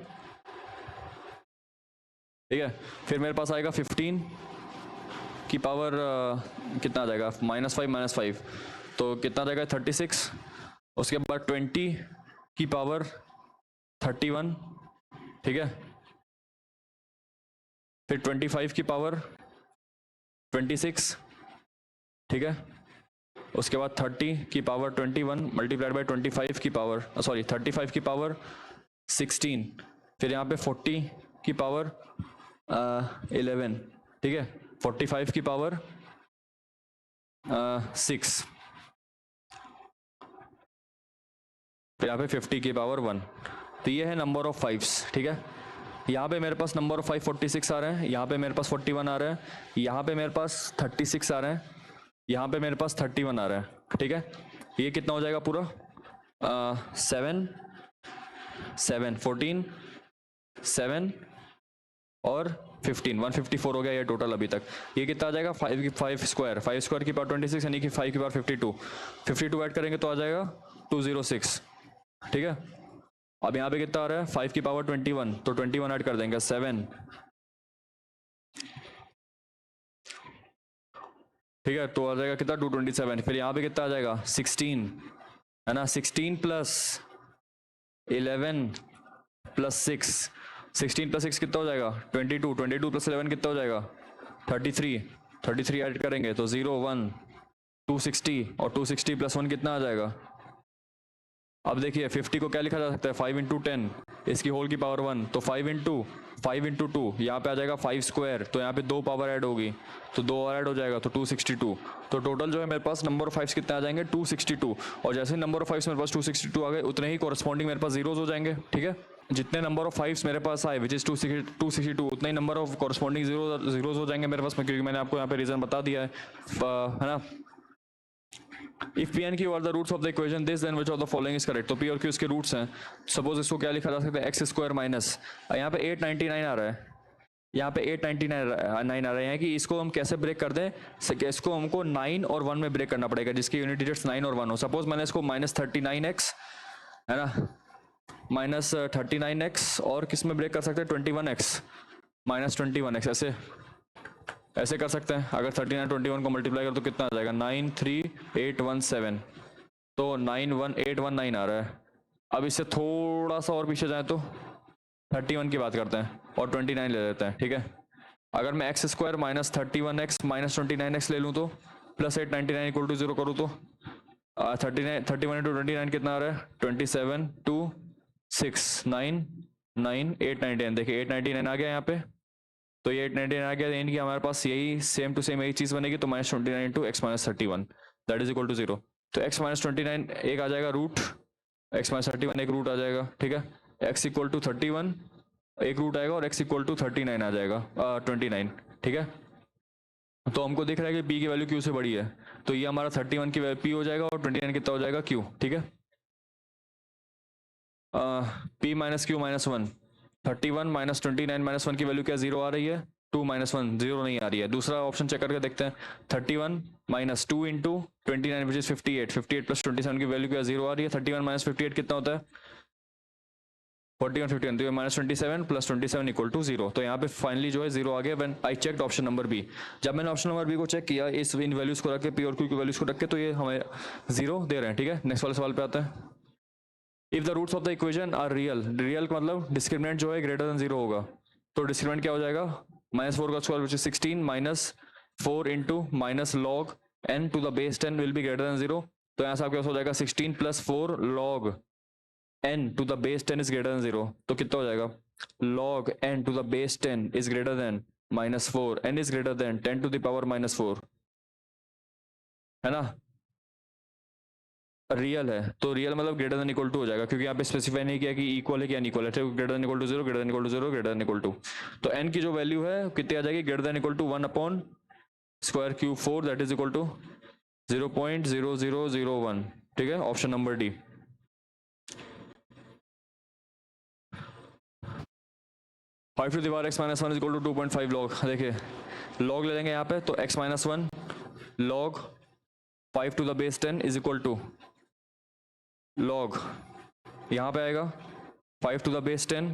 ठीक है। फिर मेरे पास आएगा 15 की पावर कितना आ जाएगा, -5 तो कितना आ जाएगा 36। उसके बाद 20 की पावर 31, ठीक है। फिर 25 की पावर 26, ठीक है। उसके बाद 30 की पावर 21 मल्टीप्लाइड बाई 25 की पावर 35 की पावर 16। फिर यहाँ पे 40 की पावर 11, ठीक है। 45 की पावर 6, फिर यहाँ पे 50 की पावर 1। तो ये है नंबर ऑफ 5s, ठीक है। यहाँ पे मेरे पास नंबर ऑफ 5 46 आ रहे हैं, यहाँ पे मेरे पास 41 आ रहा है, यहाँ पे मेरे पास 36 आ रहे हैं, यहाँ पे मेरे पास 31 आ रहा है, ठीक है। ये कितना हो जाएगा पूरा 7 14 7 और 15 154 हो गया ये टोटल अभी तक। ये कितना आ जाएगा 5 स्क्वायर की पावर 26 यानी कि 5 की पावर 52 ऐड करेंगे तो आ जाएगा 206, ठीक है। अब यहाँ पे कितना आ रहा है 5 की पावर 21, तो 21 ऐड कर देंगे 7, ठीक है। तो आ जाएगा कितना 227। फिर यहाँ पे कितना आ जाएगा 16 है ना, 16 प्लस 11 प्लस 6, 16 प्लस 6 कितना हो जाएगा 22 प्लस 11 कितना हो जाएगा 33 ऐड करेंगे तो 0 1 260 और 260 प्लस 1 कितना आ जाएगा। अब देखिए 50 को क्या लिखा जा सकता है 5 इंटू 10 इसकी होल की पावर 1, तो 5 इंटू 2 यहाँ पे आ जाएगा 5 स्क्वायर, तो यहाँ पे 2 पावर ऐड होगी तो 2 और ऐड हो जाएगा तो 262। तो टोटल जो है मेरे पास नंबर ऑफ 5 कितने आ जाएंगे 262। और जैसे नंबर ऑफ 5 मेरे पास 262 आ गए उतने ही कॉरस्पॉन्डिंग मेरे पास जीरोज हो जाएंगे, ठीक है। जितने नंबर ऑफ 5 मेरे पास आए विच इज 262 उतने ही नंबर ऑफ कॉरस्पॉन्डिंग जीरोज हो जाएंगे मेरे पास में, क्योंकि मैंने आपको यहाँ पे रीजन बता दिया है ना। If P and Q are the roots of the equation this then which of the following is correct। तो P और Q इसके रूट्स हैं। सपोज इसको क्या लिखा जा सकता है एक्स स्क्वायर माइनस, यहाँ पे 899 आ रहा है, यहाँ पे 899 आ रहा है कि इसको हम कैसे ब्रेक कर दें, इसको हमको 9 और 1 में ब्रेक करना पड़ेगा जिसकी यूनिट डिजिट्स 9 और 1 हो। सपोज मैंने इसको -39x है ना, -39x और किस में ब्रेक कर सकते हैं 21x -21x ऐसे कर सकते हैं। अगर 39 21 को मल्टीप्लाई कर तो कितना आ जाएगा 93817, तो 91819 आ रहा है। अब इससे थोड़ा सा और पीछे जाए तो 31 की बात करते हैं और 29 ले लेते हैं, ठीक है। अगर मैं एक्स स्क्वायर -31x -29x ले लूँ तो प्लस 899 इक्वल टू 0 करूँ तो 31 इंटू 29 कितना आ रहा है 27 2 6 9 9 899, देखिए 899 आ गया यहाँ पे, तो ये 899 आ गया, यानी कि हमारे पास यही सेम टू सेम यही चीज बनेगी। तो -29 into x -31 that is equal to 0। तो x -29 एक आ जाएगा रूट, x -31 एक रूट आ जाएगा, ठीक है। x इक्वल टू 31 एक रूट आएगा और x इक्वल टू 39 आ जाएगा 29, ठीक है। तो हमको दिख रहा है कि p की वैल्यू q से बड़ी है, तो ये हमारा 31 की वैल्यू p हो जाएगा और 29 कितना हो जाएगा q, ठीक है। p - q - 1 31 माइनस 29 माइनस 1 की वैल्यू क्या 0 आ रही है, 2 माइनस 1 0 नहीं आ रही है। दूसरा ऑप्शन चेक करके देखते हैं, 31 minus 2 into 29 which is 58, 58 plus 27 की वैल्यू क्या 0 आ रही है। 31 माइनस 58 कितना होता है 41, 51, तो माइनस 27 प्लस 27 इक्वल टू 0। तो यहाँ पे फाइनली जो है 0 आ गया when I checked option number B. जब मैंने ऑप्शन नंबर बी को चेक किया इस इन वैल्यूज को रख के, पी और क्यू की वैल्यूज को रख के, तो ये हमें 0 दे रहे हैं। ठीक है, नेक्स्ट वाले सवाल पे आते हैं। If the roots of the equation are real, real का मतलब डिस्क्रिमिनेंट जो है ग्रेटर देन 0 होगा, तो डिस्क्रिमिनेंट क्या हो जाएगा, -4 का square which is 16 minus 4 into minus log n to the base 10 will be greater than 0। तो यहाँ से आपके पास हो जाएगा 16 plus 4 log n to the base 10 is greater than 0। तो कितना हो जाएगा, log n to the base 10 is greater than -4, n is greater than 10 to the power -4, है ना। रियल है तो रियल मतलब ग्रेटर देन इक्वल टू हो जाएगा, क्योंकि यहाँ पे स्पेसिफाई नहीं किया कि इक्वल है कि अनइक्वल है। तो greater than equal to 0, greater than equal to 0, greater than equal to, तो n की जो वैल्यू है कितनी आ जाएगी, greater than equal to 1 upon square cube 4 that is equal to 0.0001। ठीक है, option number D. Five to power x minus 1 is equal to 2.5 log. देखिए लॉग ले लेंगे यहाँ पे, तो x minus 1 log 5 to the base 10 is equal to log, यहाँ पे आएगा 5 टू द बेस 10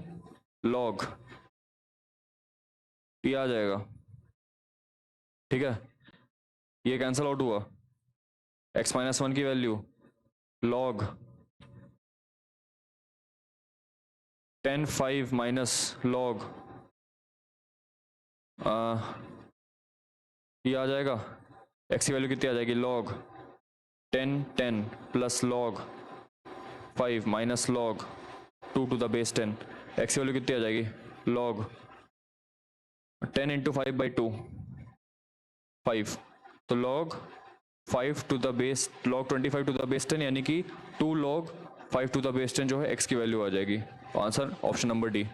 लॉग, ये आ जाएगा। ठीक है, ये कैंसल आउट हुआ, x माइनस 1 की वैल्यू लॉग 10 5 माइनस लॉग, ये आ जाएगा, x की वैल्यू कितनी आ जाएगी, log 10 10 plus log 5 minus log 2 to the base 10, x की वैल्यू कितनी आ जाएगी, लॉग 10 इंटू 5 बाई 2 5, तो log 5 to the base log 25 to the base 10 यानी कि 2 लॉग 5 टू द बेस 10 जो है x की वैल्यू आ जाएगी। तो आंसर ऑप्शन नंबर डी।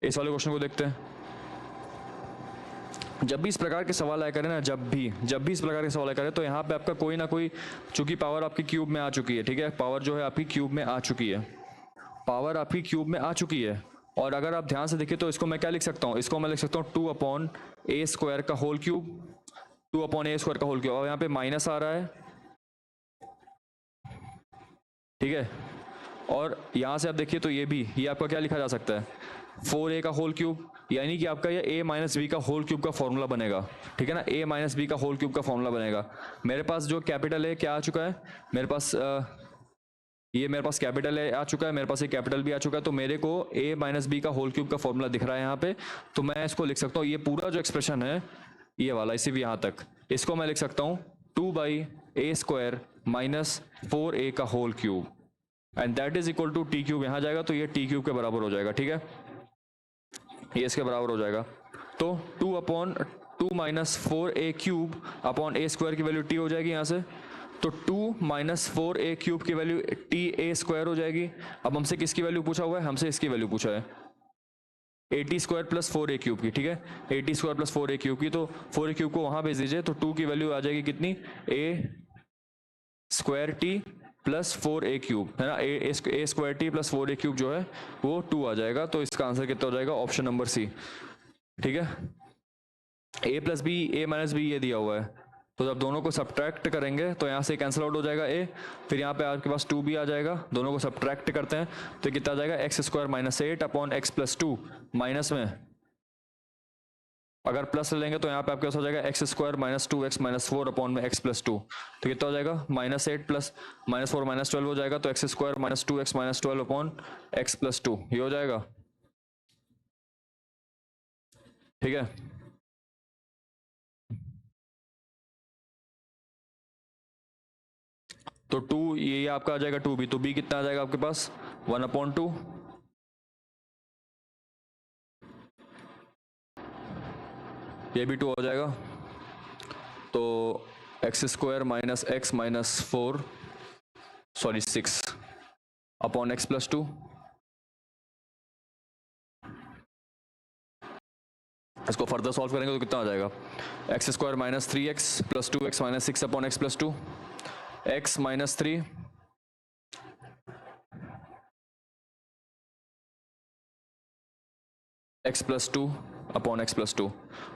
इस वाले क्वेश्चन को देखते हैं। जब भी इस प्रकार के सवाल आया करें ना, जब भी इस प्रकार के सवाल आया करें, तो यहाँ पे आपका कोई ना कोई, चूंकि पावर आपकी क्यूब में आ चुकी है, ठीक है, पावर जो है आपकी क्यूब में आ चुकी है, पावर आपकी क्यूब में आ चुकी है। और अगर आप ध्यान से देखिए तो इसको मैं क्या लिख सकता हूँ, इसको मैं लिख सकता हूँ 2 अपॉन ए स्क्वायर का whole cube, 2 upon A square का होल क्यूब। और यहाँ पे माइनस आ रहा है, ठीक है, और यहाँ से आप देखिए तो ये आपका क्या लिखा जा सकता है, 4a का होल क्यूब, यानी कि आपका ये a माइनस बी का होल क्यूब का फॉर्मूला बनेगा। ठीक है ना, a माइनस बी का होल क्यूब का फॉर्मूला बनेगा। मेरे पास जो कैपिटल है क्या आ चुका है, मेरे पास ये मेरे पास कैपिटल है आ चुका है, मेरे पास ये कैपिटल भी आ चुका है, तो मेरे को a माइनस बी का होल क्यूब का फॉर्मूला दिख रहा है यहाँ पे। तो मैं इसको लिख सकता हूँ, ये पूरा जो एक्सप्रेशन है ये वाला, इसी भी यहाँ तक, इसको मैं लिख सकता हूँ 2/a स्क्वायर माइनस 4a का whole cube, and that is equal to t cube. यहाँ जाएगा तो ये टी क्यूब के बराबर हो जाएगा। ठीक है, ये इसके बराबर हो जाएगा। तो 2 upon 2 minus 4a cube upon a square की वैल्यू t हो जाएगी यहाँ से, तो 2 माइनस 4a क्यूब की वैल्यू ta स्क्वायर हो जाएगी। अब हमसे किसकी वैल्यू पूछा हुआ है, हमसे इसकी वैल्यू पूछा है at square plus 4a cube की। ठीक है, at square plus 4a cube की, तो 4a क्यूब को वहां भेज दीजिए, तो 2 की वैल्यू आ जाएगी कितनी, a square t plus 4a cube, है ना, A square T plus 4a cube जो है वो 2 आ जाएगा। तो इसका आंसर कितना हो जाएगा, ऑप्शन नंबर सी। ठीक है, a plus b, a minus b ये दिया हुआ है, तो जब दोनों को सब्ट्रैक्ट करेंगे तो यहाँ से कैंसिल आउट हो जाएगा a, फिर यहाँ पे आपके पास 2 भी आ जाएगा, दोनों को सब्ट्रैक्ट करते हैं तो कितना आ जाएगा, x square minus 8 upon x plus 2, minus में अगर प्लस ले लेंगे तो यहाँ पे आपके पास हो जाएगा x square minus 2x minus 4 upon में x प्लस 2, तो कितना हो जाएगा, -8 प्लस -4 -12 हो जाएगा, तो x square minus 2x minus 12 upon x plus 2 ये हो जाएगा। ठीक है, तो 2 ये आपका आ जाएगा 2b, तो b कितना आ जाएगा आपके पास 1/2, ये भी 2 हो जाएगा, तो x square minus x minus 4 sorry 6 upon x plus 2, इसको फर्दर सॉल्व करेंगे तो कितना आ जाएगा, x square minus 3x plus 2x minus 6 upon x plus 2, x minus 3 x plus two upon x plus two.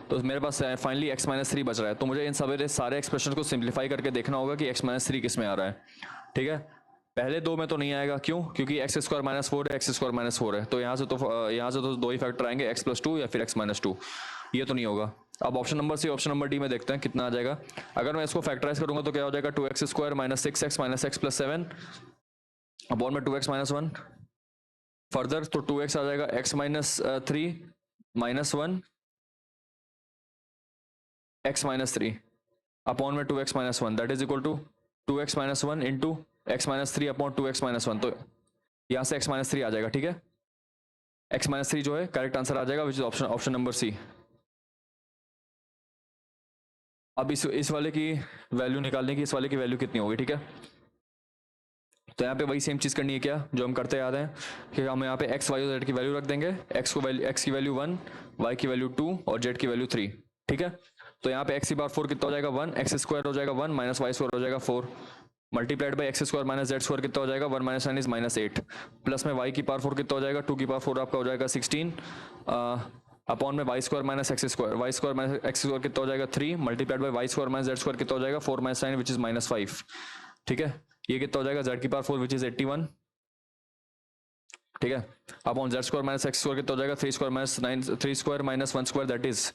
तो मेरे पास फाइनली एक्स माइनस थ्री बच रहा है। तो मुझे इन सवेरे सारे एक्सप्रेशन को सिंप्लीफाई करके देखना होगा कि एक्स माइनस थ्री किस में आ रहा है। ठीक है, पहले दो में तो नहीं आएगा, क्यों? क्योंकि एक्स स्क्वायर माइनस फोर है, एक्स स्क्वायर माइनस फोर है, तो यहाँ से तो दो ही फैक्टर आएंगे, एक्स प्लस टू या फिर एक्स माइनस टू, ये तो नहीं होगा। अब option number C, option number D में देखते हैं कितना आ जाएगा। अगर मैं इसको फैक्टराइज करूंगा तो क्या हो जाएगा, two X square minus six X minus x plus seven upon में two X minus one. Further तो टू एक्स आ जाएगा X minus three minus one X minus three upon में two X minus one, that is equal to two X minus one into X minus three upon two X minus one. तो यहाँ से x minus three आ जाएगा। ठीक है, x minus three जो है correct answer आ जाएगा, which is option number C. अब इस वाले की वैल्यू निकालने की, इस वाले की वैल्यू कितनी होगी? ठीक है, तो यहाँ पे वही सेम चीज़ करनी है क्या जो हम करते आ रहे हैं, कि हम यहाँ पे एक्स वाई और जेड की वैल्यू रख देंगे। एक्स की वैल्यू वन, वाई की वैल्यू टू और जेड की वैल्यू थ्री। ठीक है, तो यहाँ पे एक्स की बार फोर कितना हो जाएगा, वन, एक्स स्क्वायर हो जाएगा वन माइनस वाई स्क्वायर हो जाएगा four, multiplied by x square minus z square कितना हो जाएगा, one minus nine is minus eight, plus में वाई की पावर फोर कितना हो जाएगा, टू की पावर फोर आपका हो जाएगा 16 अपॉन में y square minus x square, y square minus x square कितना हो जाएगा three, multiplied by y square minus z square कितना हो जाएगा four minus nine which is minus five. ठीक है, ये कितना हो जाएगा, जेड की पावर फोर विच इज 81। ठीक है, upon z square minus x square कितना हो जाएगा, three square minus nine, three square minus one square that is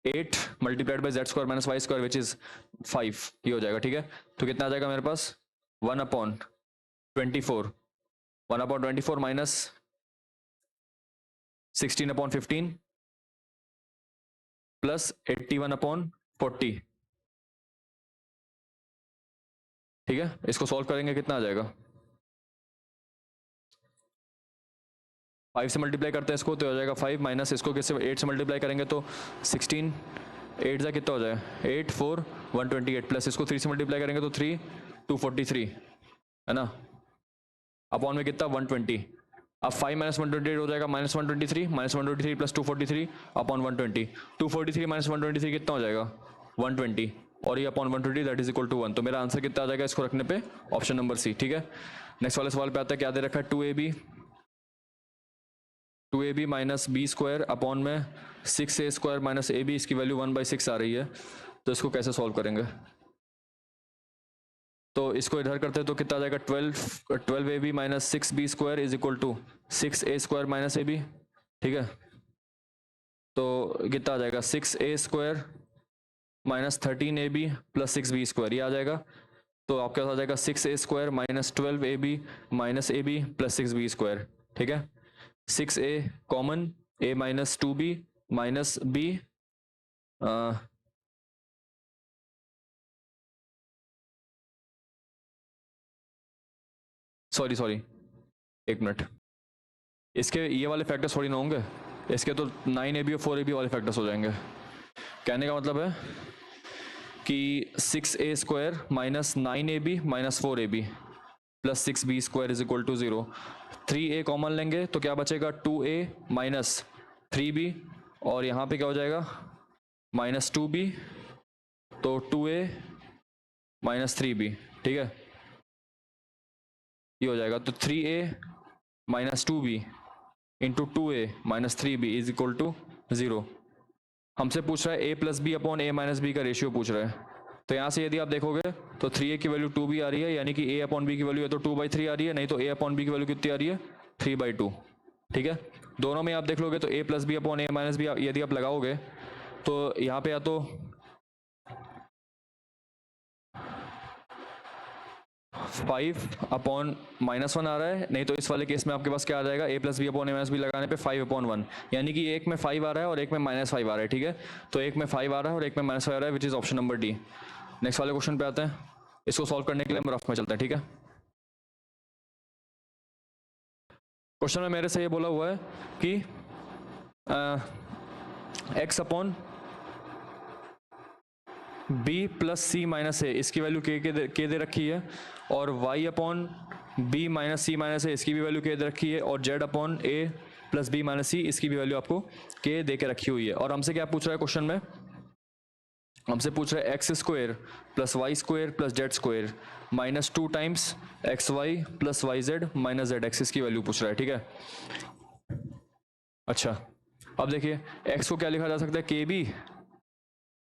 8 multiplied by z square minus y square which is 5, ये हो जाएगा। ठीक है, तो कितना आ जाएगा मेरे पास, 1/24, 1/24 माइनस 16/15 प्लस 81/40। ठीक है, इसको सॉल्व करेंगे कितना आ जाएगा, 5 से मल्टीप्लाई करते हैं इसको तो हो जाएगा 5 माइनस इसको किससे 8 से मल्टीप्लाई करेंगे तो 16, 8 जा कितना हो जाएगा 8 4 128 प्लस इसको 3 से मल्टीप्लाई करेंगे तो 3 243 है ना, अपॉन में कितना 120। अब 5 माइनस 128 हो जाएगा minus 123 minus 123 plus 243 upon 120, 243 minus 123 कितना हो जाएगा 120 और ये upon 120 that is equal to 1। तो मेरा आंसर कितना आ जाएगा इसको रखने पे, ऑप्शन नंबर सी। ठीक है, नेक्स्ट वाले सवाल पे आता है, क्या दे रखा है 2ab minus b square upon में 6a square minus a b, इसकी वैल्यू 1/6 आ रही है, तो इसको कैसे सॉल्व करेंगे। तो इसको इधर करते हैं तो कितना आ जाएगा 12ab minus 6b square is equal to 6a square minus a b. ठीक है, तो कितना आ जाएगा 6a square minus 13ab plus 6b square, ये आ जाएगा। तो आपके पास आ जाएगा 6a square minus 12ab minus a b plus 6b square. ठीक है, 6a common, a minus 2b minus b sorry एक मिनट, इसके ये वाले फैक्टर्स थोड़ी ना होंगे, इसके तो 9ab और 4ab वाले फैक्टर्स हो जाएंगे। कहने का मतलब है कि 6a square minus 9ab minus 4ab plus 6b square is equal to 0। 3a common लेंगे तो क्या बचेगा 2a माइनस 3b और यहाँ पे क्या हो जाएगा माइनस 2b, तो 2a माइनस 3b। ठीक है, ये हो जाएगा तो 3a minus 2b into 2a minus 3b is equal to 0। हमसे पूछ रहा है a plus b upon a minus B का रेशियो पूछ रहा है। तो यहाँ से यदि आप देखोगे तो 3a की वैल्यू 2b आ रही है, यानी कि a अपॉन b की वैल्यू है तो 2/3 आ रही है, नहीं तो a अपॉन b की वैल्यू कितनी आ रही है 3/2। ठीक है, दोनों में आप देख लोगे तो a plus b upon a minus b यदि आप लगाओगे तो यहाँ पे या तो 5/-1 आ रहा है, नहीं तो इस वाले केस में आपके पास क्या आ जाएगा a plus b upon a minus b लगाने पे 5/1, यानी कि एक में 5 आ रहा है और एक में -5 आ रहा है। ठीक है, तो एक में 5 आ रहा है और एक में -5 आ रहा है which is option number D. Next वाले क्वेश्चन पे आते हैं, इसको सॉल्व करने के लिए हम रफ में चलते हैं। ठीक है, क्वेश्चन में मेरे से ये बोला हुआ है कि x upon b plus C minus A, इसकी वैल्यू के दे रखी है, और y upon b minus C minus A, इसकी भी वैल्यू के दे रखी है, और z upon a plus b minus C, इसकी भी वैल्यू आपको के दे के रखी हुई है। और हमसे क्या पूछ रहा है क्वेश्चन में, हमसे पूछ रहा है x square plus y square plus z square minus 2 times x y plus y z minus z x, इसकी वैल्यू पूछ रहा है। ठीक है, अच्छा अब देखिए x को क्या लिखा जा सकता है, के बी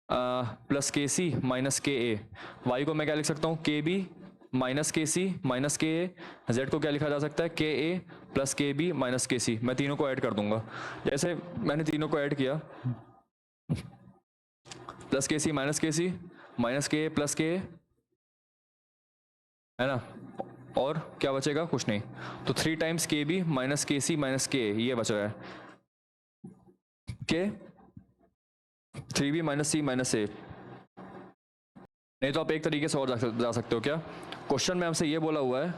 प्लस के सी माइनस के ए। वाई को मैं क्या लिख सकता हूँ, के बी माइनस के सी माइनस के ए। जेड को क्या लिखा जा सकता है, के ए प्लस के बी माइनस के सी। मैं तीनों को ऐड कर दूंगा, जैसे मैंने तीनों को ऐड किया, प्लस के सी माइनस के ए प्लस के ए, है ना, और क्या बचेगा, कुछ नहीं। तो 3 टाइम्स के बी माइनस के सी माइनस के ए, ये बच रहा है, के 3b माइनस सी माइनस ए। नहीं तो आप एक तरीके से और जा सकते हो, क्या क्वेश्चन में हमसे ये बोला हुआ है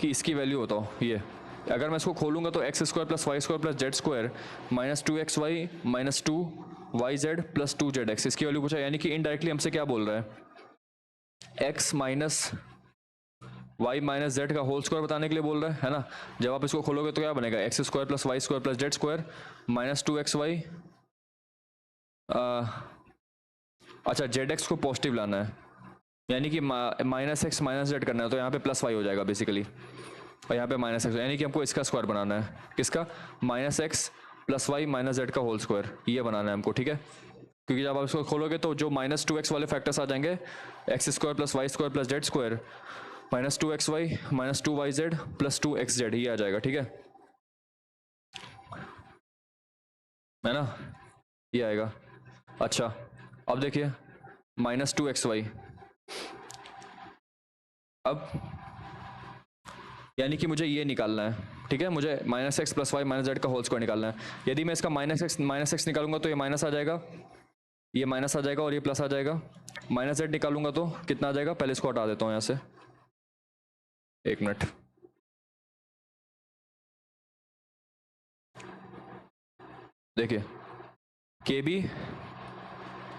कि इसकी वैल्यू बताओ, ये अगर मैं इसको खोलूंगा तो x square plus y square plus z square minus 2x y minus 2y z plus 2z x, इसकी वैल्यू पूछा। यानी कि इनडायरेक्टली हमसे क्या बोल रहा है, x minus y minus z का होल स्क्वायर बताने के लिए बोल रहा है ना। जब आप इसको खोलोगे तो क्या बनेगा, x square plus y square plus z square minus 2x y, अच्छा जेड एक्स को पॉजिटिव लाना है, यानी कि माइनस एक्स माइनस जेड करना है, तो यहाँ पे प्लस वाई हो जाएगा बेसिकली, और यहाँ पे माइनस एक्स, यानी कि हमको इसका स्क्वायर बनाना है, किसका, minus x plus y minus z का होल स्क्वायर, ये बनाना है हमको, ठीक है। क्योंकि जब आप इसको खोलोगे तो जो माइनस 2x वाले फैक्टर्स आ जाएंगे, x square plus y square plus z square minus 2x y minus 2y z plus 2x z, ये आ जाएगा, ठीक है ना, ये आएगा। अच्छा अब देखिए माइनस 2x वाई, अब यानी कि मुझे ये निकालना है, ठीक है, मुझे minus x plus y minus z का होल स्क्वायर निकालना है। यदि मैं इसका माइनस एक्स निकालूंगा तो ये माइनस आ जाएगा, ये माइनस आ जाएगा और ये प्लस आ जाएगा। माइनस जेड निकालूंगा तो कितना आ जाएगा, पहले इसको हटा देता हूँ यहाँ से, एक मिनट, देखिए के बी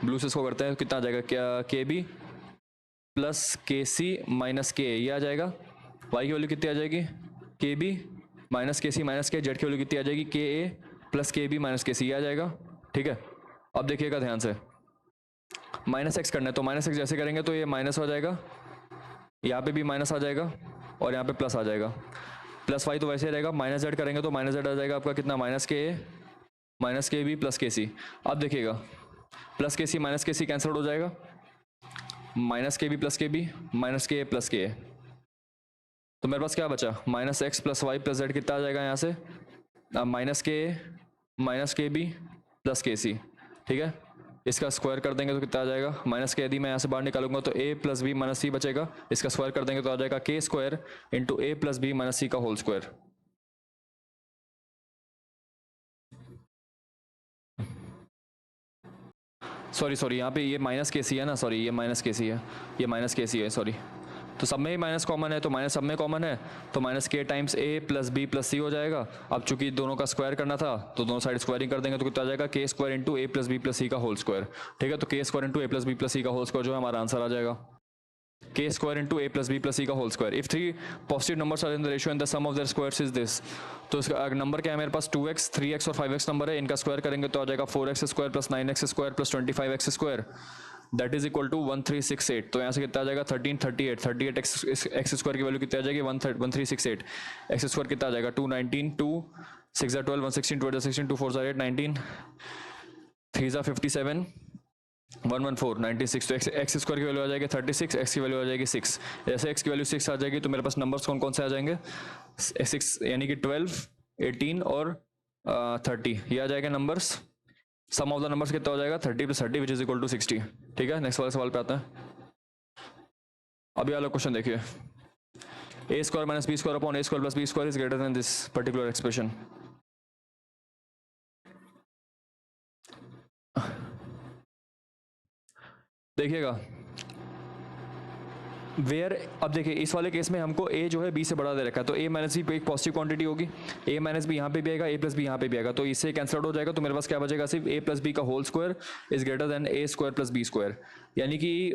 ब्लू से इसको करते हैं, कितना आ जाएगा, क्या के बी प्लस के सी माइनस के, ये आ जाएगा। वाई की वैल्यू कितनी आ जाएगी, के बी माइनस के सी माइनस के, जेड की वैल्यू कितनी आ जाएगी, के ए प्लस के बी माइनस के सी, ये आ जाएगा, ठीक है। अब देखिएगा ध्यान से, माइनस एक्स करना है तो माइनस एक्स जैसे करेंगे तो ये माइनस हो जाएगा, यहाँ पे भी माइनस आ जाएगा और यहाँ पे प्लस आ जाएगा। प्लस वाई तो वैसे ही रहेगा, माइनस जेड करेंगे तो माइनस जेड आ जाएगा आपका कितना, minus k a minus k b plus k सी। अब देखिएगा प्लस के सी माइनस के सी कैंसिल हो जाएगा, माइनस के बी प्लस के बी माइनस के ए प्लस के ए, तो मेरे पास क्या बचा, minus x plus Y plus z कितना आ जाएगा यहाँ से, minus k a minus k b plus k c, ठीक है। इसका स्क्वायर कर देंगे तो कितना आ जाएगा, माइनस के यदि मैं यहाँ से बाहर निकालूंगा तो a प्लस बी माइनस सी बचेगा, इसका स्क्वायर कर देंगे तो आ जाएगा k square into a plus B minus सी का होल स्क्वायर। सॉरी यहाँ पे ये माइनस के सी है ना, सॉरी ये माइनस के सी है, ये माइनस के सी है, सॉरी। तो सब में ही माइनस कॉमन है, तो माइनस सब में कॉमन है, तो माइनस के टाइम्स ए प्लस बी प्लस सी हो जाएगा। अब चूंकि दोनों का स्क्वायर करना था तो दोनों साइड स्क्वायरिंग कर देंगे तो कितना आ जाएगा, k square into a plus B plus c का होल स्क्वायर, ठीक है। तो के square into a plus B plus c का होल स्क्वायर जो है हमारा आंसर आ जाएगा, k square into a plus B plus c का whole square. If 3 positive numbers are in the ratio and the sum of their squares is this, तो इसका number क्या है मेरे पास, 2x 3x और 5x नंबर है, इनका स्क्वायर करेंगे तो आ जाएगा 4x square plus 9x square plus 25x square, that is equal to 1368। तो यहाँ से कितना आ जाएगा 1338 एक्स स्क्वायर की वैल्यू कितनी आ जाएगी 1368, एक्स स्क्वायर कितना आ जाएगा 219, 2 6 12 116 2 16 2 4 8 19 3 57 114 96। तो एक्स स्क्वायर की वैल्यू आ जाएगी 36, एक्स की वैल्यू आ जाएगी 6। जैसे एक्स की वैल्यू 6 आ जाएगी तो मेरे पास नंबर्स कौन कौन से आ जाएंगे, 6 यानी कि 12 18 और 30, ये आ जाएगा numbers. Sum of the numbers कितना हो जाएगा 30 + 30 विच इज इक्वल टू 60, ठीक है। नेक्स्ट वाले सवाल पे आता है। अभी वाला क्वेश्चन देखिए, a square minus b square upon a square plus B square is greater than this particular expression. देखिएगा वेयर, अब देखिए इस वाले केस में हमको a जो है b से बड़ा दे रखा है, तो a माइनस बी एक पॉजिटिव क्वांटिटी होगी, a माइनस बी यहाँ पे भी आएगा, a प्लस बी यहाँ पे भी आएगा, तो इससे कैंसिल आउट हो जाएगा। तो मेरे पास क्या बचेगा, सिर्फ a प्लस बी का whole square is greater than a square plus B square, यानी कि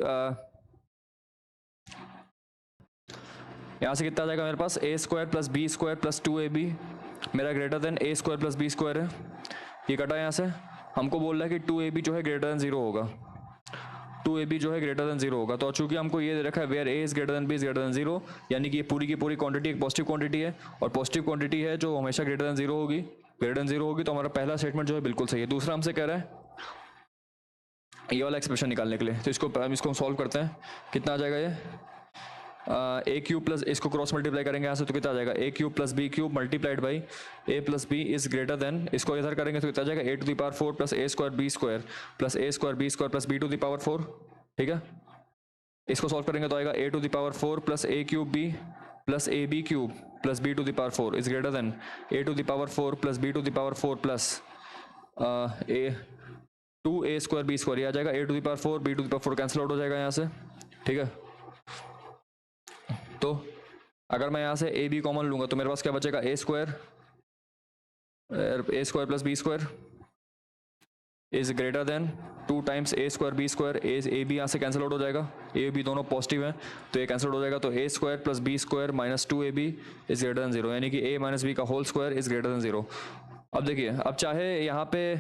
यहाँ से कितना आ जाएगा मेरे पास, a square plus B square plus 2ab मेरा greater than a square plus B square है, ये कटा यहाँ से। हमको बोल रहा है कि 2ab जो है ग्रेटर देन 0 होगा, 2ab जो है ग्रेटर देन 0 होगा। तो चूंकि हमको ये दे रखा है where a is greater than b is greater than 0, यानी कि ये पूरी की पूरी क्वांटिटी एक पॉजिटिव क्वांटिटी है, और पॉजिटिव क्वांटिटी है जो हमेशा ग्रेटर देन 0 होगी, ग्रेटर देन 0 होगी तो हमारा पहला स्टेटमेंट जो है बिल्कुल सही है। दूसरा हमसे कह रहा है ये वाला एक्सप्रेशन निकालने के लिए, तो इसको हम सॉल्व करते हैं। कितना आ जाएगा ये ए क्यूब प्लस, इसको क्रॉस मल्टीप्लाई करेंगे यहाँ से तो कितना आ जाएगा A cube plus B cube multiplied by A plus B is greater than, इसको इधर करेंगे तो कितना आ जाएगा A to the power 4 plus A square B square plus A square B square plus B to the power 4। ठीक है, इसको सॉल्व करेंगे तो आएगा A to the power 4 plus A cube B plus A B cube plus B to the power 4 is greater than A to the power 4 plus B to the power 4 plus A 2a square B square, आ जाएगा A to the power 4 B to the power 4 cancel out हो जाएगा यहाँ से। ठीक है, तो अगर मैं यहाँ से ए बी कॉमन लूंगा तो मेरे पास क्या बचेगा A square plus B square is greater than 2 times A square B square, A B यहाँ से कैंसिल आउट हो जाएगा, ए बी दोनों पॉजिटिव हैं तो ये कैंसिल आउट हो जाएगा, तो A square plus B square minus 2ab is greater than 0, यानी कि a माइनस बी का whole square is greater than 0। अब देखिए, अब चाहे यहाँ पे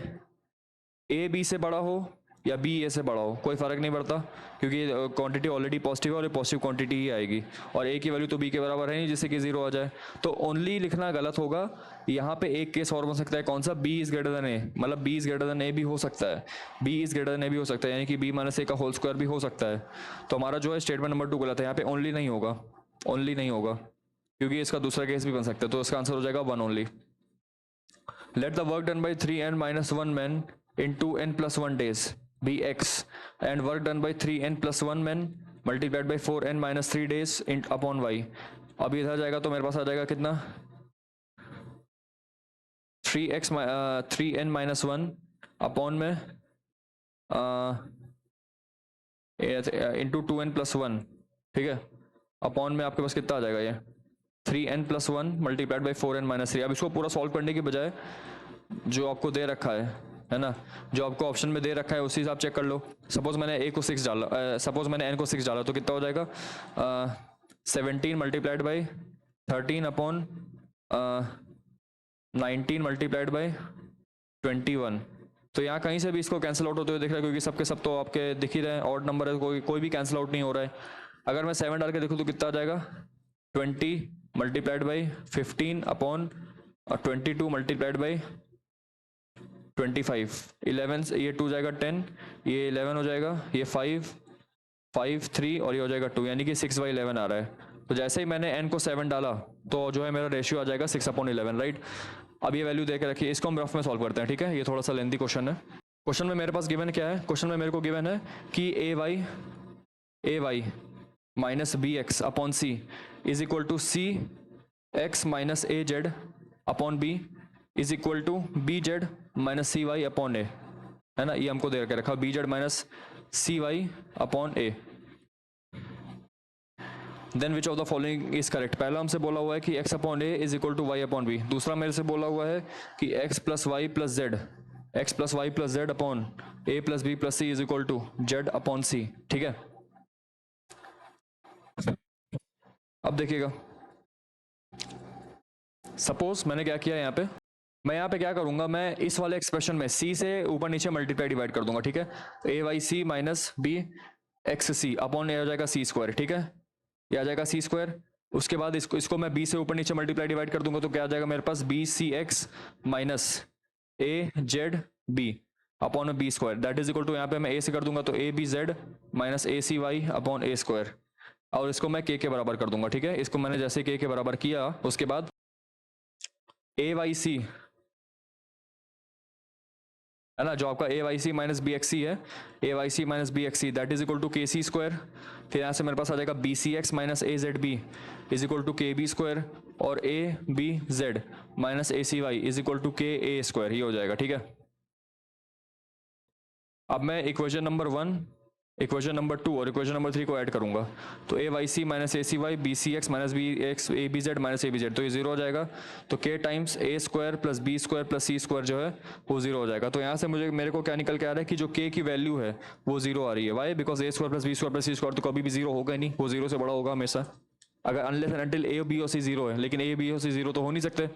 a b से बड़ा हो या b a से बड़ा हो कोई फर्क नहीं पड़ता, क्योंकि क्वांटिटी ऑलरेडी पॉजिटिव है और पॉजिटिव क्वांटिटी ही आएगी, और a की वैल्यू तो b के बराबर है नहीं जिससे कि 0 आ जाए। तो ओनली लिखना गलत होगा, यहाँ पे एक केस और बन सकता है, कौन सा, b is greater than a, मतलब b is greater than a भी हो सकता है, b is greater than a भी हो सकता है, यानी कि b माइनस a का होल स्क्वायर भी हो सकता है। तो हमारा जो है स्टेटमेंट नंबर 2 गलत है, यहाँ पे ओनली नहीं होगा, ओनली नहीं होगा, क्योंकि इसका दूसरा केस भी बन सकता है, तो इसका आंसर हो जाएगा 1 only. Let the work done by 3n minus 1 men in 2n plus 1 days be x and work done by 3n plus 1 men multiplied by 4n minus 3 days in upon y। अब इधर जाएगा तो मेरे पास आ जाएगा कितना 3n minus 1 अपॉन में इंटू 2n plus 1। ठीक है, अपॉन में आपके पास कितना आ जाएगा ये 3n plus 1 multiplied by 4n minus 3। अब इसको पूरा सॉल्व करने की बजाय जो आपको दे रखा है ना, जो आपको ऑप्शन में दे रखा है उसी हिसाब चेक कर लो। सपोज मैंने a को 6 डाला, सपोज मैंने n को 6 डाला तो कितना हो जाएगा 17 multiplied by 13 upon 19 multiplied by 21। तो यहाँ कहीं से भी इसको कैंसिल आउट होते हुए दिख रहा है, क्योंकि सबके सब तो आपके दिख ही रहे हैं, ऑड नंबर है, कोई भी कैंसिल आउट नहीं हो रहा है। अगर मैं 7 डाल के देखूँ तो कितना आ जाएगा 20 multiplied by 15 upon 22 multiplied by 25, 11 ये 2 जाएगा 10, ये 11 हो जाएगा, ये 5 3 और ये हो जाएगा 2, यानी कि 6/11 आ रहा है। तो जैसे ही मैंने n को 7 डाला तो जो है मेरा रेशियो आ जाएगा 6/11, राइट। अब ये वैल्यू दे के रखिए, इसको हम रफ में सॉल्व करते हैं। ठीक है, ये थोड़ा सा लेंथी क्वेश्चन है। क्वेश्चन में मेरे पास गिवन क्या है, क्वेश्चन में मेरे को गिवन है कि A Y minus B X upon C is equal to C x minus A Z upon B is equal to B Z minus C Y upon A, है ना, ये हमको दे के रखा B Z minus C Y upon A. Then which of the following is correct. पहला हमसे बोला हुआ है कि x upon A is equal to Y upon B. दूसरा मेरे से बोला हुआ है कि x plus Y plus Z upon A plus B plus C is equal to Z upon C. ठीक है, अब देखिएगा, सपोज मैंने क्या किया यहाँ पे, मैं यहाँ पे क्या करूंगा, मैं इस वाले एक्सप्रेशन में c से ऊपर नीचे मल्टीप्लाई डिवाइड कर दूंगा। ठीक है, A Y C minus B x C upon A हो जाएगा सी स्क्वायर। ठीक है, ये आ जाएगा सी स्क्वायर। उसके बाद इसको मैं b से ऊपर नीचे मल्टीप्लाई डिवाइड कर दूंगा तो क्या आ जाएगा मेरे पास B C x minus A Z B upon B square that is equal to, यहाँ पे मैं a से कर दूंगा तो A B Z minus A C Y upon A square, और इसको मैं k के बराबर कर दूंगा। ठीक है, इसको मैंने जैसे k के बराबर किया उसके बाद ए वाई सी है ना, जो आपका A Y C minus B x C है, A Y C minus B x C that is equal to K C square. फिर यहाँ से मेरे पास आ जाएगा b C x minus A Z b is equal to k b square, और a B Z minus A C y is equal to k a square, ये हो जाएगा। ठीक है, अब मैं इक्वेशन नंबर 1, इक्वेशन नंबर 2 और इक्वेशन नंबर 3 को ऐड करूंगा तो a Y C minus A C y b C x minus B x a B Z minus a B z, तो ये 0 हो जाएगा। तो के टाइम्स ए square plus B square plus c square जो है वो 0 हो जाएगा। तो यहाँ से मेरे को क्या निकल के आ रहा है कि जो के की वैल्यू है वो 0 आ रही है। Why, because a square plus B square plus c square तो कभी भी 0 होगा ही नहीं, वो 0 से बड़ा होगा हमेशा, अगर unless and until a b और सी 0 है। लेकिन ए बी और सी 0 तो हो नहीं सकते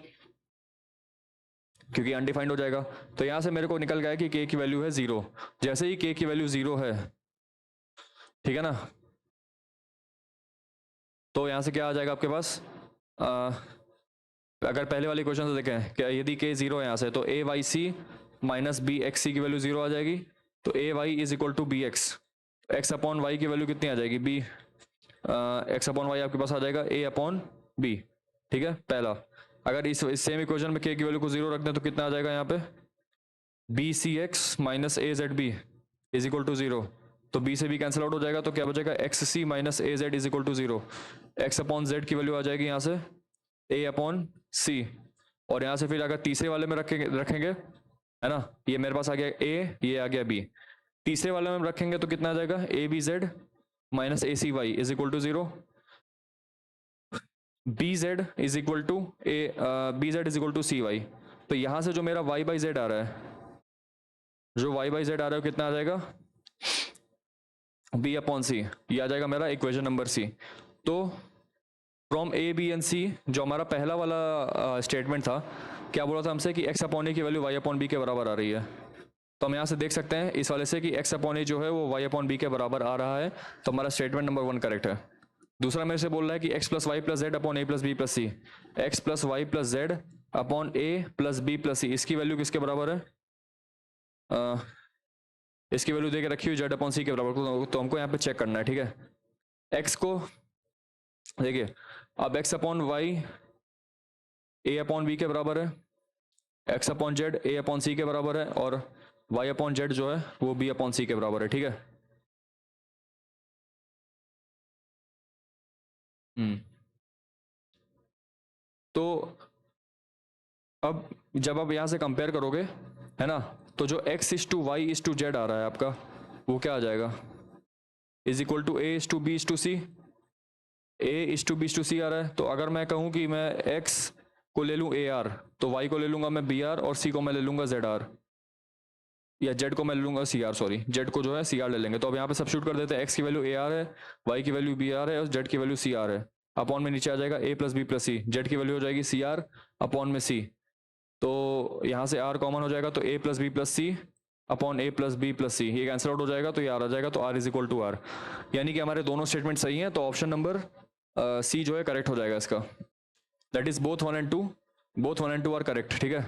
क्योंकि अनडिफाइंड हो जाएगा। तो यहाँ से मेरे को निकल गया कि के की वैल्यू है 0। जैसे ही के की वैल्यू 0 है, ठीक है ना, तो यहां से क्या आ जाएगा आपके पास अगर पहले वाले क्वेश्चन से देखें क्या यदि के 0 है यहाँ से तो a Y C minus B x c की वैल्यू 0 आ जाएगी, तो a y is equal to b x, x upon y की वैल्यू कितनी आ जाएगी बी, एक्स अपॉन वाई आपके पास आ जाएगा ए अपॉन बी, ठीक है पहला। अगर इस सेम इक्वेशन में के की वैल्यू को 0 रख दें तो कितना आ जाएगा यहाँ पे b C x minus A Z b is equal to 0, तो बी से बी कैंसिल आउट हो जाएगा, तो क्या बचेगा x c minus A z is equal to 0, x upon z की वैल्यू आ जाएगी यहाँ से ए अपॉन सी, और यहाँ से फिर अगर तीसरे वाले में रखेंगे है ना, ये मेरे पास आ गया ए, ये आ गया बी, तीसरे वाले में रखेंगे तो कितना आ जाएगा a B Z minus A C y is equal to 0, b z is equal to a B z is equal to c y. तो यहां से जो मेरा वाई बाई जेड आ रहा है, जो वाई बाई जेड आ रहा है कितना आ जाएगा बी अपॉन सी, ये आ जाएगा मेरा इक्वेशन नंबर सी। तो from A B and C जो हमारा पहला वाला स्टेटमेंट था, क्या बोला था हमसे कि एक्स अपॉन ए की वैल्यू वाई अपॉन बी के बराबर आ रही है, तो हम यहाँ से देख सकते हैं इस वाले से कि एक्स अपॉन ए जो है वो वाई अपॉन बी के बराबर आ रहा है, तो हमारा स्टेटमेंट नंबर 1 करेक्ट है। दूसरा मेरे से बोल रहा है कि x plus Y plus Z upon ए plus B plus c, x plus Y plus Z upon ए प्लस बी प्लस सी, इसकी वैल्यू किसके बराबर है, इसकी वैल्यू देके रखी हुई जेड अपॉन सी के बराबर, तो हमको यहाँ पे चेक करना है, ठीक है। एक्स को देखिए अब x upon y a upon b के बराबर है, x upon z a upon c के बराबर है, और वाई अपॉन जेड जो है वो बी अपॉन सी के बराबर है, ठीक है। तो अब जब आप यहां से कंपेयर करोगे है ना, तो जो x is to y is to z आ रहा है आपका वो क्या आ जाएगा is equal to a is to b is to c, a is to b is to c आ रहा है। तो अगर मैं कहूं कि मैं x को ले लूं ए आर, तो y को ले लूंगा मैं बी आर, और c को मैं ले लूंगा जेड आर, या z को मैं ले लूंगा सी आर, सॉरी जेड को जो है सी आर ले लेंगे। तो अब यहाँ पे सब्स्टिट्यूट कर देते हैं, x की वैल्यू ए आर है, y की वैल्यू बी आर है, और z की वैल्यू सी आर है, अपॉन में नीचे आ जाएगा a plus B plus c, z की वैल्यू हो जाएगी सी आर अपॉन में सी, तो यहाँ से r कॉमन हो जाएगा, तो a plus B plus c upon A plus B plus c, ये कैंसिल आउट हो जाएगा, तो ये आर आ जाएगा, तो r is equal to r, यानी कि हमारे दोनों स्टेटमेंट सही हैं, तो ऑप्शन नंबर सी जो है करेक्ट हो जाएगा इसका, that is both 1 and 2, both 1 and 2 are correct, ठीक है।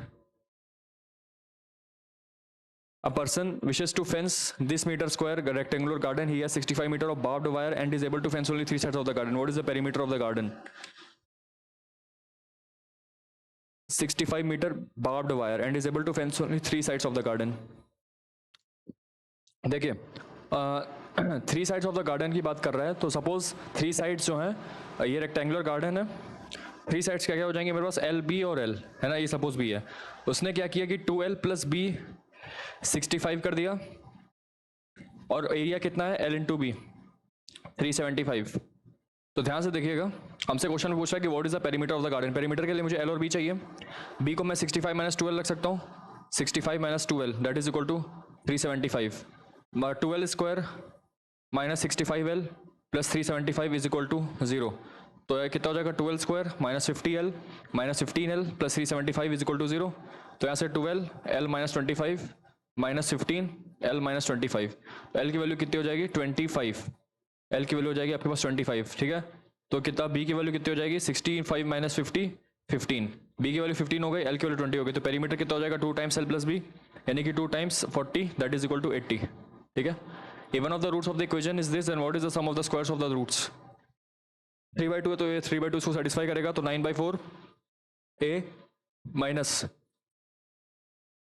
A person wishes to fence this meter square rectangular garden. He has 65 meter of barbed wire and is able to fence only 3 sides of the garden. What is the perimeter of the garden? 65 meter barbed wire and is able to fence only 3 sides of the garden. देखिए 3 sides of the garden की बात कर रहा है, तो suppose 3 sides जो हैं ये रेक्टेंगुलर गार्डन है, 3 साइड्स क्या क्या हो जाएंगे मेरे पास एल बी और एल है ना, ये सपोज बी है, उसने क्या किया कि 2l प्लस बी 65 कर दिया, और एरिया कितना है एल इंटू बी 375। तो ध्यान से देखिएगा, हमसे क्वेश्चन में पूछा कि what is the perimeter of the garden, perimeter के लिए मुझे एल और बी चाहिए, बी को मैं 65 माइनस 12 रख सकता हूँ, 65 minus 12 that is equal to 375, 12 square minus 65l plus 375 is equal to 0, तो यह कितना हो जाएगा 12 square minus 50l minus 15l plus 375 is equal to 0, तो यहाँ से 12l minus 25 minus 15l minus 25, l की वैल्यू कितनी हो जाएगी 25, l की वैल्यू हो जाएगी आपके पास 25, ठीक है। तो कितना b की वैल्यू कितनी हो जाएगी 65 माइनस 50 15, b की वैल्यू 15 हो गई, l की वैल्यू 20 हो गई, तो पेरीमीटर कितना हो जाएगा 2 टाइम्स l प्लस b, यानी कि 2 times 40 that is equal to 80, ठीक है। One of the roots of the equation is this, and what is the sum of the squares of the roots, 3/2 है तो ये 3/2 को सेटिस्फाई करेगा, तो 9/4 a minus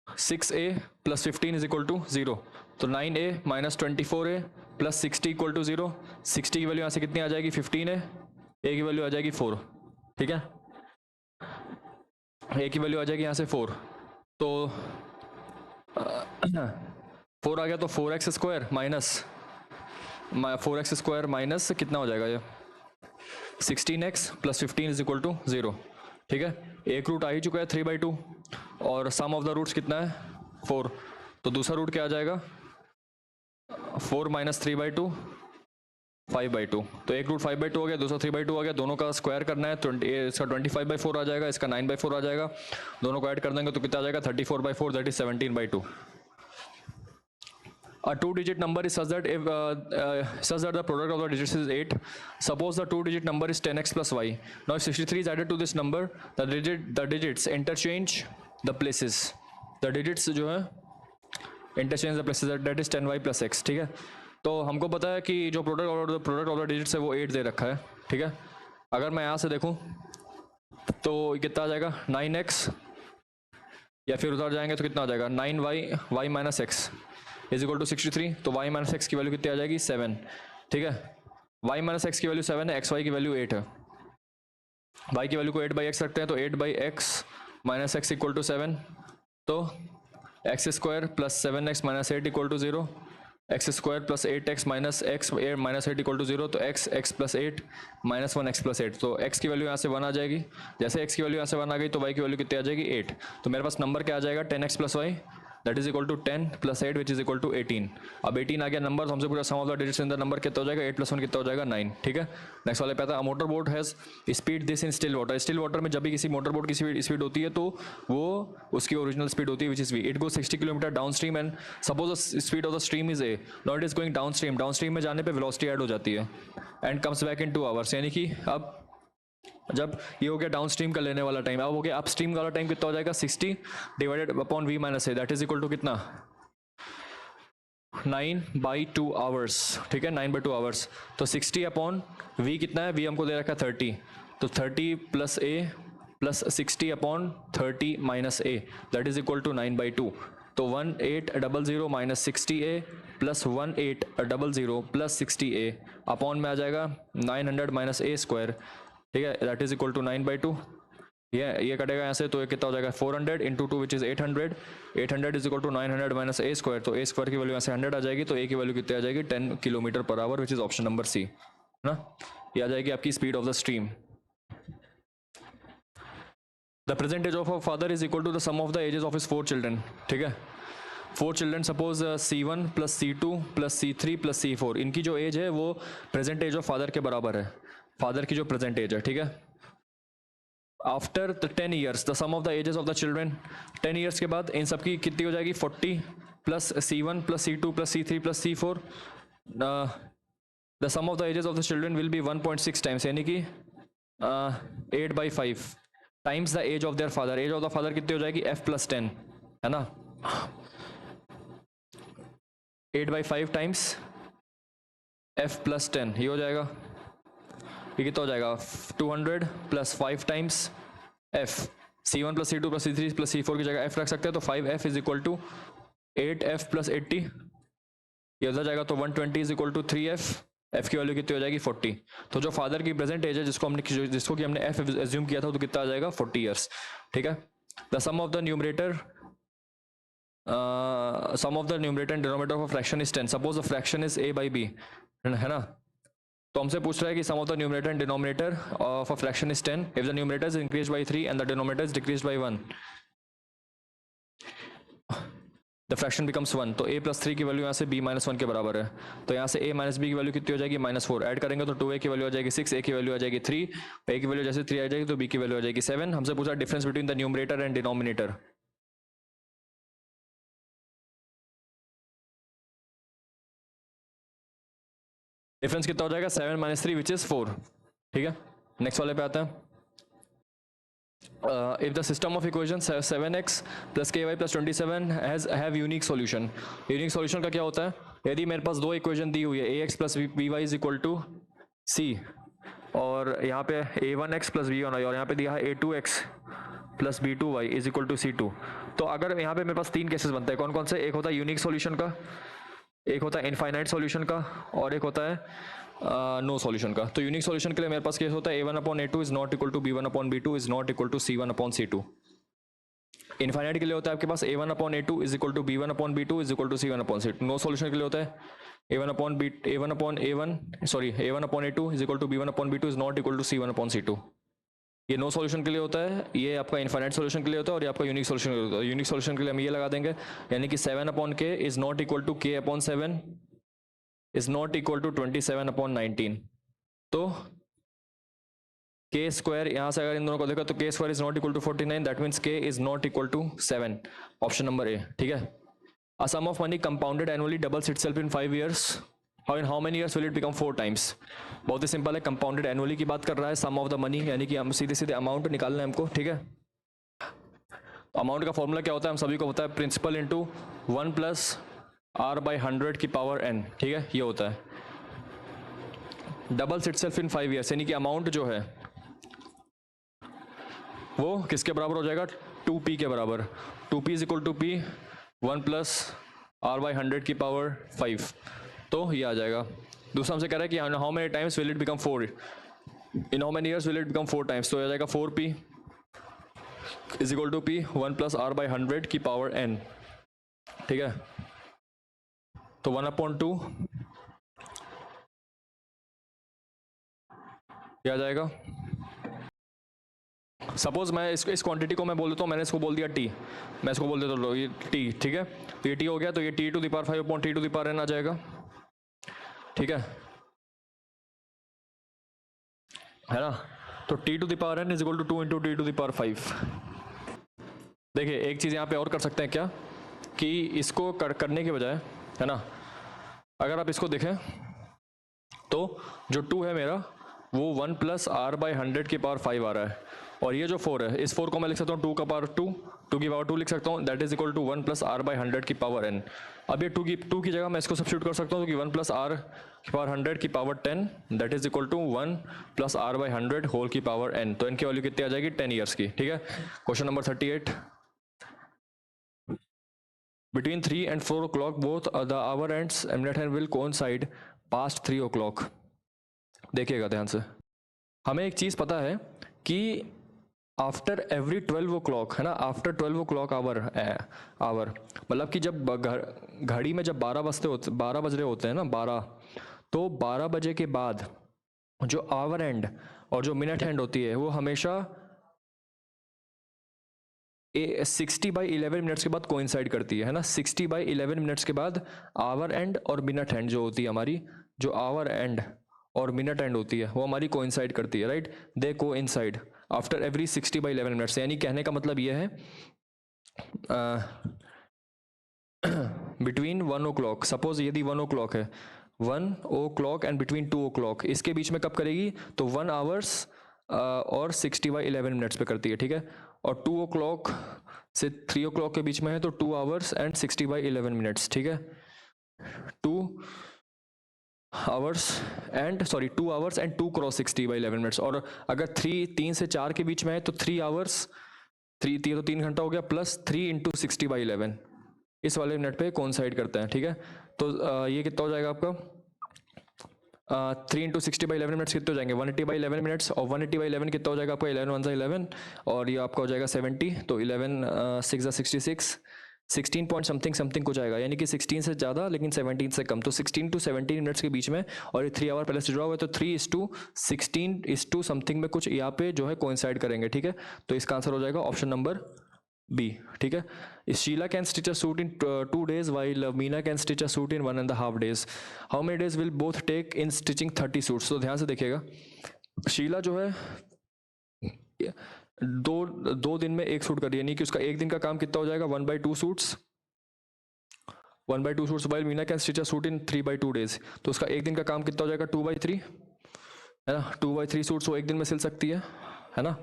6a plus 15 is equal to 0, तो 9a minus 24a plus 60 equal to 0, 60 की value यहाँ से कितनी आ जाएगी 15a, a की वैल्यू आ जाएगी 4, ठीक है, a की वैल्यू आ जाएगी यहाँ से 4, तो 4 आ गया, तो 4x square minus 4x square minus कितना हो जाएगा ये 16x plus 15 is equal to 0, ठीक है। एक रूट आ ही चुका है 3/2, और सम ऑफ द रूट्स कितना है 4, तो दूसरा रूट क्या आ जाएगा 4 माइनस 3/2 5/2, तो एक रूट 5/2 हो गया, दूसरा 3/2 हो गया, दोनों का स्क्वायर करना है, 20 इसका 25/4 आ जाएगा, इसका 9/4 आ जाएगा, दोनों को ऐड कर देंगे तो कितना आ जाएगा 34/4 that is 17/2, A two-digit number is such that if such that the product of the digits is 8. Suppose the two-digit number is 10x plus y. Now if 63 is added to this number, the digits interchange the places. The digits जो है interchange the places, that is 10y plus x. ठीक है, तो हमको पता है कि जो प्रोडक्ट ऑफ द डिजिट्स है वो 8 दे रखा है. ठीक है, अगर मैं यहाँ से देखूँ तो कितना आ जाएगा 9x, या फिर उधर जाएंगे तो कितना आ जाएगा 9y minus x is equal to 63. तो y माइनस एक्स की वैल्यू कितनी आ जाएगी 7. ठीक है, y माइनस एक्स की वैल्यू 7 है, एक्स वाई की वैल्यू 8 है. y की वैल्यू को 8/x रखते हैं तो 8/x minus x equal to 7. तो x square plus 7x minus 8 equal to 0, x square plus 8x minus x minus 8 equal to 0. तो x plus 8 minus 1x plus 8. तो x की वैल्यू यहाँ से 1 आ जाएगी. जैसे x की वैल्यू यहाँ से 1 आ गई तो y की वैल्यू कितनी आ जाएगी 8. तो मेरे पास नंबर क्या आ जाएगा 10x plus y, that is equal to 10 plus 8 which is equal to 18. अब 18 आ गया नंबर, तो हमसे पूरा sum of the digits in the number कितना हो जाएगा 8 प्लस 1 कितना हो जाएगा 9. ठीक है, नेक्स्ट वाले पे आता है. Motor boat has speed this in still water. Still water में जब भी किसी मोटर बोट की स्पीड होती है तो वो उसकी ओरिजिनल स्पीड होती है which is v. It goes 60 kilometre downstream and suppose the speed of the stream is a. Now it is going downstream. Downstream में जाने पर वेलोसिटी ऐड हो जाती है and comes back in 2 hours. यानी कि अब जब ये हो गया डाउन स्ट्रीम का लेने वाला टाइम, अब हो गया अप स्ट्रीम वाला टाइम कितना हो जाएगा 60 divided upon v minus a, that is equal to कितना 9/2 आवर्स. ठीक है, 9/2 आवर्स. तो 60 अपॉन v कितना है, v हमको दे रखा है 30. तो 30 plus a plus 60 upon 30 minus a, that is equal to 9/2. तो 1800 minus 60a plus 1800 plus 60a upon में आ जाएगा 900 माइनस a स्क्वायर. ठीक है, दैट इज इक्वल टू 9/2. ये कटेगा यहाँ से, तो ये कितना हो जाएगा 400 into 2 which is 800. 800 is equal to 900 minus a square. तो a स्क्वायर की वैल्यू यहाँ से 100 आ जाएगी. तो a की वैल्यू कितनी आ जाएगी 10 kilometre per hour which is option number C ना. ये आ जाएगी आपकी speed of the stream. The present age of a father is equal to the sum of the ages of his 4 children. ठीक है, 4 children suppose C1 plus C2 plus C3 plus C4. इनकी जो as है वो present age of father के बराबर है, father की जो प्रेजेंट एज है. ठीक है, after the 10 years the sum of the ages of the children. 10 years के बाद इन सबकी कितनी हो जाएगी 40 plus C1 plus C2 plus C3 plus C4. The sum of the ages of the children will be 1.6 times, यानी कि 8/5 times the age of their father. Age of the father कितनी हो जाएगी f प्लस 10 है ना. 8/5 times f plus 10 ये हो जाएगा. ये कितना हो जाएगा 200 plus 5 times f. C1 plus C2 plus C3 plus C4 की जगह f रख सकते हैं. तो 5f is equal to 8f plus 80. ये हो जाएगा तो 120 is equal to 3f. f की वैल्यू कितनी हो जाएगी 40. तो जो फादर की प्रेजेंट एज है जिसको कि हमने f एज्यूम किया था तो कितना आ जाएगा 40 ईयर्स. ठीक है, the sum of the numerator and denominator of a fraction is 10. Suppose the fraction is a/b है ना. तो हमसे पूछ रहा है कि sum of the numerator and denominator of a fraction is 10 if the numerator is increased by 3 and the denominator is decreased by 1, the fraction becomes 1. तो a plus 3 की वैल्यू यहाँ से b माइनस 1 के बराबर है. तो यहाँ से a माइनस b की वैल्यू कितनी हो जाएगी -4. ऐड करेंगे तो 2a की वैल्यू आ जाएगी 6, a की वैल्यू आ जाएगी 3, a की वैल्यू जैसे 3 आ जाएगी तो b की वैल्यू आ जाएगी 7. हमसे पूछा difference between the numerator and denominator. Difference कितना हो जाएगा 7 माइनस 3 विच इज 4. ठीक है, नेक्स्ट वाले पे आते हैं. if the system of equations 7x plus ky plus 27 have unique solution. Unique solution का क्या होता है, यदि मेरे पास दो इक्वेशन दी हुई है ax plus by is equal to c और यहाँ पे a1x प्लस b1y और यहाँ पे दिया है a2x plus b2y is equal to c2. तो अगर यहाँ पे मेरे पास 3 केसेस बनते हैं, कौन कौन से, एक होता है यूनिक सॉल्यूशन का, एक होता है इनफाइनाइट सॉल्यूशन का और एक होता है नो सॉल्यूशन का. तो यूनिक सॉल्यूशन के लिए मेरे पास केस होता है a1/a2 is not equal to b1/b2 is not equal to c1/c2. Infinite के लिए होता है आपके पास a1/a2 is equal to b1/b2 is equal to c1/c2. No solution के लिए होता है a1/a2 is equal to b1/b2 is not equal to c1/c2. ये नो सॉल्यूशन के लिए होता है, ये आपका इनफाइनाइट सॉल्यूशन के लिए होता है और ये आपका यूनिक सॉल्यूशन के लिए होता है. यूनिक सॉल्यूशन के लिए हम ये लगा देंगे, यानी कि 7/k is not equal to k/7 is not equal to 27/19. तो k स्क्वायर यहाँ से अगर इन दोनों को देखा तो k square is not equal to 49, that means k is not equal to 7. Option number A. ठीक है, A sum of money compounded annually doubles itself in 5 years. In how many years will it become 4 times? बहुत ही simple है, compounded annually की बात कर रहा है, सम of the money, यानी कि हम सीधे सीधे अमाउंट निकालना है हमको, ठीक है। अमाउंट का फॉर्मूला क्या होता है, हम सभी को पता है, principal into 1 plus are by 100 की पावर n, ठीक है, ये होता है। डबल्स इटसेल्फ इन 5 ईयर्स, यानी कि अमाउंट जो है वो किसके बराबर हो जाएगा, 2p के बराबर। 2p is equal to p 1 plus are by 100 की पावर 5, तो ये आ जाएगा। दूसरा हमसे कह रहा है कि how many times will it become 4, in how many years will it become 4 times, तो आ जाएगा 4p is equal to p 1 plus are by 100 की पावर n, ठीक है। तो 1/2 क्या आ जाएगा। सपोज मैं इस क्वांटिटी को मैं बोल देता हूँ, मैंने इसको बोल दिया t, मैं इसको बोल देता हूँ ये t, ठीक है। तो ये t हो गया, तो ये t to the power 5 upon t to the power n आ जाएगा, ठीक है ना। तो t to the power n is equal to 2 into T to the power 5। देखिए एक चीज़ यहाँ पे और कर सकते हैं क्या, कि इसको करने के बजाय, है ना, अगर आप इसको देखें तो जो 2 है मेरा वो 1 प्लस आर बाई 100 की पावर 5 आ रहा है, और ये जो 4 है, इस 4 को मैं लिख सकता हूँ 2 का पावर 2 की पावर 2 लिख सकता हूँ, that is equal to 1 plus are by 100 की पावर n। अब ये 2 की जगह मैं इसको सब्स्टिट्यूट कर सकता हूँ, कि 1 प्लस आर की पावर 100 की power 10, that is equal to 1 plus are by 100 whole की पावर n। तो n की वैल्यू कितनी आ जाएगी, 10 ईयर्स की, ठीक है। Question number 38, between 3 and 4 o'clock both the hour ends minute hand will coincide past 3 o'clock। देखिएगा ध्यान से, हमें एक चीज़ पता है कि आफ्टर एवरी 12 o'clock, है ना, आफ्टर 12 o'clock आवर मतलब कि जब घड़ी में जब 12 बज रहे होते हैं ना, 12, तो 12 बजे के बाद जो आवर एंड और जो मिनट हैंड होती है वो हमेशा 60/11 मिनट्स के बाद कोइंसाइड करती है ना। 60/11 मिनट्स के बाद आवर एंड और मिनट हैंड जो होती है हमारी, जो आवर एंड और मिनट एंड होती है वो हमारी कोइंसाइड करती है, राइट, दे कोइंसाइड आफ्टर एवरी 60/11 मिनट्स। यानी कहने का मतलब ये है बिटवीन 1 o'clock, सपोज यदि 1 o'clock है, 1 o'clock एंड बिटवीन 2 o'clock, इसके बीच में कब करेगी, तो 1 आवर्स और 60/11 मिनट्स पे करती है, ठीक है। और 2 o'clock से 3 o'clock के बीच में है तो 2 आवर्स एंड 60/11 मिनट्स, ठीक है। 2 आवर्स एंड 2 क्रॉस 60/11 मिनट्स। और अगर 3 से 4 के बीच में है तो 3 आवर्स, 3 घंटा हो गया, प्लस 3 इंटू 60/11 इस वाले मिनट पे कोइंसाइड करता है, ठीक है। तो ये कितना हो जाएगा आपका, 3 इंटू 60/11 मिनट्स कितने हो जाएंगे, 180/11 मिनट्स, और 180/11 कितना हो जाएगा आपका, 11 1 11, और ये आपका हो जाएगा 70, तो 11 6 66, 16 पॉइंट समथिंग कुछ आएगा, यानी कि 16 से ज़्यादा लेकिन 17 से कम, तो 16 to 17 मिनट्स के बीच में, और ये 3 आवर पहले से जुड़ा हुआ है, तो 3:16 समथिंग में कुछ यहाँ पे जो है कोइंसाइड करेंगे, ठीक है। तो इसका आंसर हो जाएगा ऑप्शन नंबर बी, ठीक है। Sheela can stitch a suit in 2 days while Meena can stitch a suit in 1.5 days। How many days will both take in stitching 30 suits. तो ध्यान से देखिएगा, शीला जो है दो दिन में एक सूट कर रही है, यानी कि उसका एक दिन का काम कितना हो जाएगा, 1/2 suits, 1/2 suits, while Meena can stitch a suit in 3/2 days, तो उसका एक दिन का काम कितना हो जाएगा, 2/3, है ना। 2/3 सूट्स वो एक दिन में सिल सकती है ना।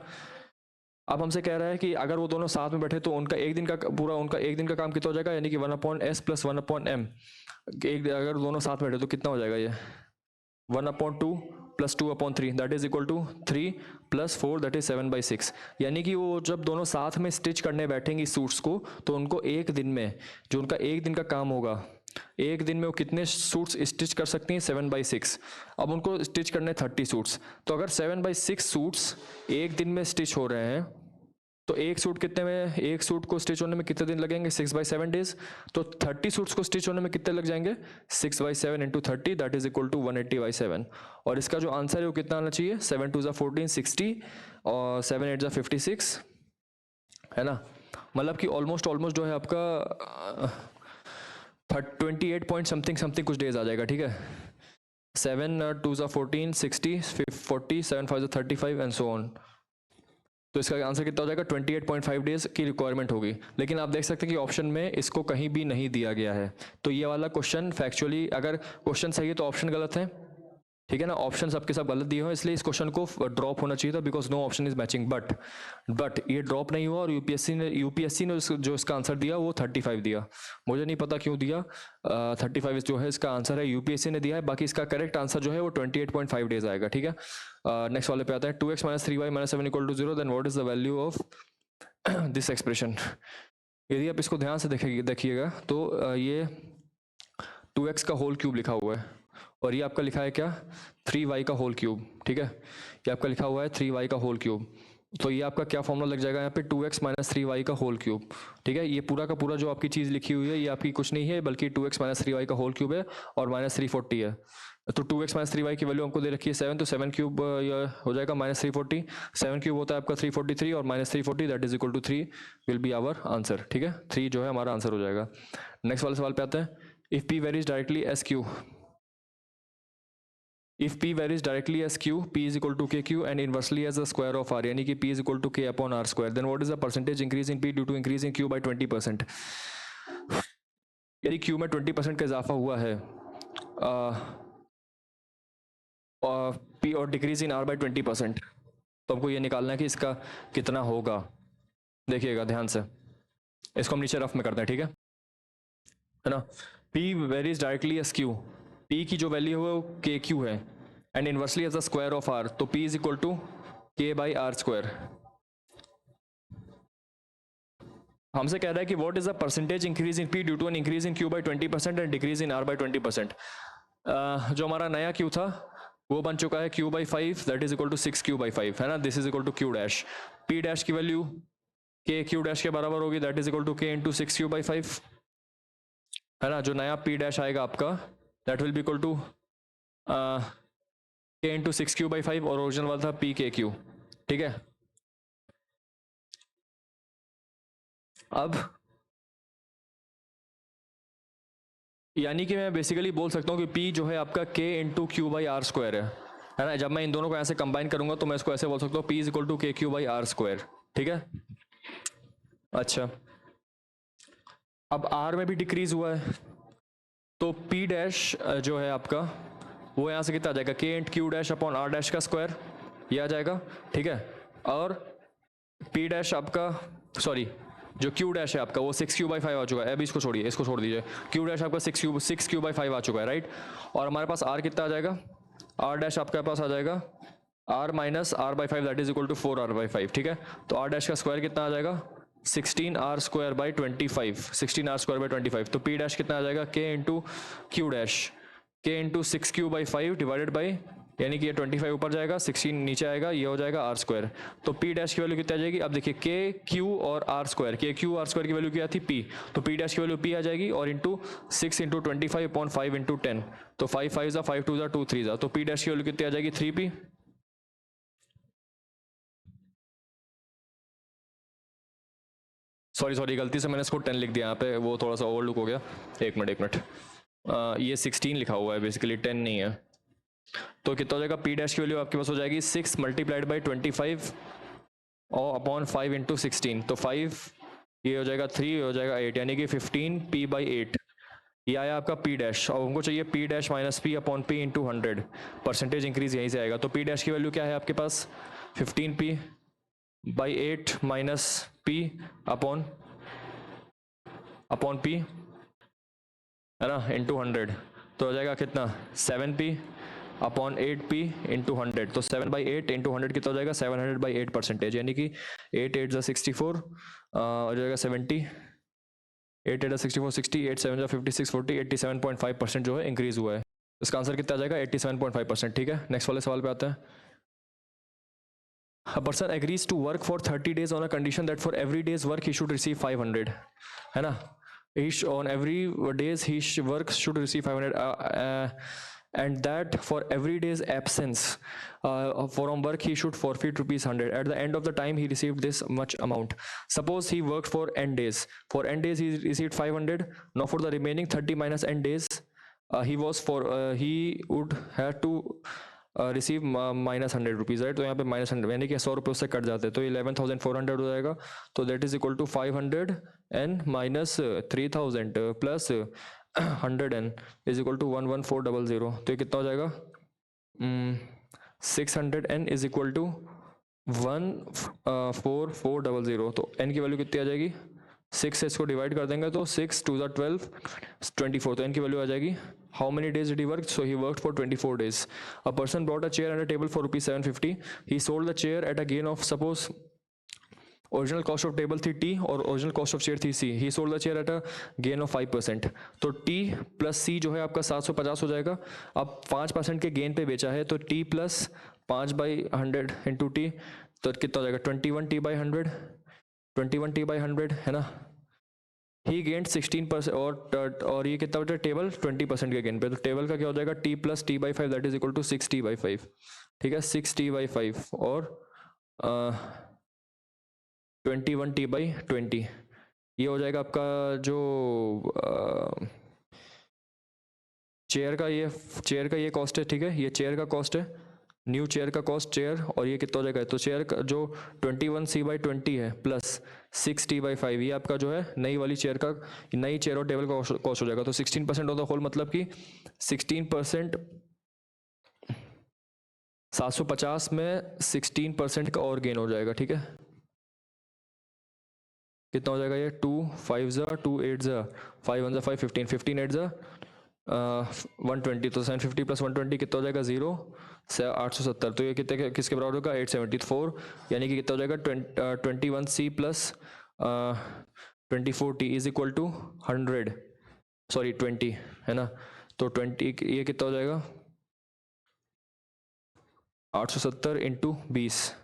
अब हमसे कह रहा है कि अगर वो दोनों साथ में बैठे तो उनका एक दिन का काम कितना हो जाएगा, यानी कि 1/s प्लस 1/m। अगर दोनों साथ में बैठे तो कितना हो जाएगा, ये 1/2 plus 2/3, that is equal to 3 plus 4, that is 7/6। यानी कि वो जब दोनों साथ में स्टिच करने बैठेंगे इस सूट्स को, तो उनको एक दिन में, जो उनका एक दिन का काम होगा, एक दिन में वो कितने सूट्स स्टिच कर सकती हैं, 7/6। अब उनको स्टिच करने 30 सूट्स, तो अगर 7/6 सूट्स एक दिन में स्टिच हो रहे हैं, तो एक सूट को स्टिच होने में कितने दिन लगेंगे, 6/7 डेज। तो 30 सूट्स को स्टिच होने में कितने लग जाएंगे, 6/7 into 30, that is equal to 180/7। और इसका जो आंसर है वो कितना आना चाहिए, 7 2 14 60 और 7 8 56, है ना। मतलब कि ऑलमोस्ट जो है आपका 28 पॉइंट समथिंग कुछ डेज आ जाएगा, ठीक है। 7 2 14 60 40 7 5 35 एंड सो ऑन। तो इसका आंसर कितना हो जाएगा 28.5 डेज की रिक्वायरमेंट होगी। लेकिन आप देख सकते हैं कि ऑप्शन में इसको कहीं भी नहीं दिया गया है, तो ये वाला क्वेश्चन फैक्चुअली अगर क्वेश्चन सही है तो ऑप्शन गलत है, ठीक है ना, ऑप्शन सबके सब गलत दिए हुए, इसलिए इस क्वेश्चन को ड्रॉप होना चाहिए था, because no option is matching. But ये ड्रॉप नहीं हुआ और यूपीएससी ने जो इसका आंसर दिया वो 35 दिया। मुझे नहीं पता क्यों दिया, 35 जो है इसका आंसर है, यूपीएससी ने दिया है। बाकी इसका करेक्ट आंसर जो है वो 28.5 डेज आएगा, ठीक है। नेक्स्ट वाले पे आता है 2x - 3y - 7 = 0, then what is the value of this expression. यदि आप इसको ध्यान से देखिएगा तो ये 2x का होल क्यूब लिखा हुआ है और ये आपका लिखा है क्या 3y का होल क्यूब, ठीक है। ये आपका लिखा हुआ है 3y का होल क्यूब, तो ये आपका क्या फॉर्मूला लग जाएगा यहाँ पे 2x - 3y का होल क्यूब, ठीक है। ये पूरा का पूरा जो आपकी चीज़ लिखी हुई है ये आपकी कुछ नहीं है बल्कि 2x - 3y का होल क्यूब है और -340 है। तो 2x - 3y की वैल्यू हमको दे रखी है 7, तो 7 क्यूब हो जाएगा -340, 7 क्यूब होता है आपका 343 और -340 that is equal to 3 will be our answer, ठीक है। 3 जो है हमारा आंसर हो जाएगा। नेक्स्ट वाले सवाल पे आते हैं, if p varies directly S Q, if p varies directly as q, p is equal to kq and inversely as the square of r, यानी कि p is equal to k upon r square, then what is the percentage increase in p due to increase in q by 20%। यदि q में 20% का इजाफा हुआ है p और decrease in r by 20%, तो हमको ये निकालना है कि इसका कितना होगा। देखिएगा ध्यान से, इसको हम नीचे रफ में करते हैं, ठीक है ना। p varies directly as q, p की जो वैल्यू है वो के क्यू है and inversely as the square of r, तो p is equal to k by are square. हमसे कह रहा है कि what is the percentage increase in p due to an increase in q by 20% and decrease in r by 20%। जो हमारा नया q था वो बन चुका है q by 5 that is equal to 6q by 5, है ना। This is equal to q dash, p dash की वैल्यू k q डैश के बराबर होगी that is equal to k into 6q by 5, है ना। जो नया p डैश आएगा आपका that will be equal to k into 6q by 5 और ओरिजिनल वाला था p k q, ठीक है। अब यानी कि मैं बेसिकली बोल सकता हूँ कि p जो है आपका k into q by are square है ना। जब मैं इन दोनों को ऐसे कंबाइन करूंगा तो मैं इसको ऐसे बोल सकता हूँ p इज इक्वल टू के क्यू बाई आर स्क्वायर, ठीक है। अच्छा, अब r में भी डिक्रीज हुआ है तो p डैश जो है आपका वो यहाँ से कितना आ जाएगा k int Q dash upon r dash का स्क्वायर, ये आ जाएगा, ठीक है। और p डैश आपका सॉरी जो q डैश है आपका वो 6q बाई 5 आ चुका है। अभी इसको छोड़िए, इसको छोड़ दीजिए, q डैश आपका 6q बाई 5 आ चुका है, राइट। और हमारे पास r कितना आ जाएगा, r डैश आपके पास आ जाएगा r minus r by 5 that is equal to 4r by 5, ठीक है। तो r डैश का स्क्वायर कितना आ जाएगा 16r square by 25, 16r square by 25। तो p डैश कितना आ जाएगा k into Q dash, k into 6q by 5 divided by, यानी कि ये 25 ऊपर जाएगा 16 नीचे आएगा, ये हो जाएगा आर स्क्वायर। तो p डैश की वैल्यू कितनी आ जाएगी, अब देखिए k q और r square, k q r square की वैल्यू क्या थी p, तो p डैश की वैल्यू p आ जाएगी और इंटू 6 इंटू 25 अपॉन 5 इंटू 10, तो 5 5 जा 5 2 जा 2 3 जा, तो p डैश की वैल्यू कितनी आ जाएगी 3p। सॉरी गलती से मैंने इसको 10 लिख दिया यहाँ पे, वो थोड़ा सा ओवरलुक हो गया, एक मिनट ये 16 लिखा हुआ है बेसिकली 10 नहीं है। तो कितना हो जाएगा p डैश की वैल्यू आपके पास हो जाएगी 6 मल्टीप्लाइड बाई 25 और अपॉन 5 इंटू 16, तो 5 ये हो जाएगा 3, ये हो जाएगा 8, यानी कि 15 p बाई 8, ये आया आपका p डैश। और हमको चाहिए p dash minus p upon p into 100, percentage increase यहीं से आएगा। तो p डैश की वैल्यू क्या है आपके पास 15p by 8 minus p upon p, है ना, इंटू 100, तो हो जाएगा कितना 7p अपॉन 8p इंटू 100, तो 7 बाई 8 इंटू 100 कितना हो जाएगा 700 बाई 8 परसेंटेज, यानी कि 8 8 64 हो जाएगा 70, 8 8 64 60, 8 7 56 40, 87.5% जो है इंक्रीज हुआ है। इसका आंसर कितना आ जाएगा 87.5%, ठीक है। नेक्स्ट वाले सवाल पे आते हैं, A person agrees to work for 30 days on a condition that for every day's work he should receive 500, है ना। On every days he work should receive 500 and that for every day's absence from work he should forfeit ₹100 at the end of the time he received this much amount. Suppose he worked for n days, for n days he received 500, now for the remaining 30 minus n days he would have to receive minus 100 rupees, right. तो यहाँ पे minus 100 यानी कि 100 रुपये उससे cut जाते हैं, तो 11,400 हो जाएगा। तो that is equal to 500 n minus 3000 plus 100 n is equal to 11400। तो ये कितना हो जाएगा? 600 एन इज इक्वल टू 14400। तो एन की वैल्यू कितनी आ जाएगी? 6 से इसको डिवाइड कर देंगे तो 6 2 12 24। तो एन की वैल्यू आ जाएगी। How many days did he work? So he work for 24 days। A person brought a chair and a table for ₹750। He sold the chair at a gain of, suppose original cost of table थी t और original cost of chair थी c. He sold the chair at a gain of 5%। तो T plus सी जो है आपका 750 हो जाएगा। अब 5% के गेन पे बेचा है, तो टी प्लस 5/100 इंटू टी, तो कितना हो जाएगा? 21t/100, 21t/100 है ना। ही गेंड 16%, और ये कितना बचा? टेबल 20% के गेन पे, तो टेबल का क्या हो जाएगा? T plus t/5 that is equal to 6t/5। ठीक है, 6t/5 और 21t/20। ये हो जाएगा आपका जो चेयर का ये कॉस्ट है, ठीक है, ये चेयर का कॉस्ट है, न्यू चेयर का कॉस्ट चेयर, और ये कितना हो जाएगा? तो चेयर का जो 21c/20 है प्लस 6t/5, ये आपका जो है नई वाली चेयर का, नई चेयर और टेबल का कॉस्ट हो जाएगा। तो 16% ऑफ द होल, मतलब कि 16%, 750 में 16% का और गेन हो जाएगा। ठीक है, कितना हो जाएगा ये? 2 5 ज़ा 2 8 ज़ा 5 1 ज़ा 5 15 15 8 ज़ा 120। तो 750 प्लस 120 कितना हो जाएगा? 0 से 870। तो ये कितने किसके बराबर होगा? 874। यानी कि कितना हो जाएगा? 21c plus 24t is equal to 100, sorry 20 है ना। तो 20 ये कितना हो जाएगा? 870 इंटू 20,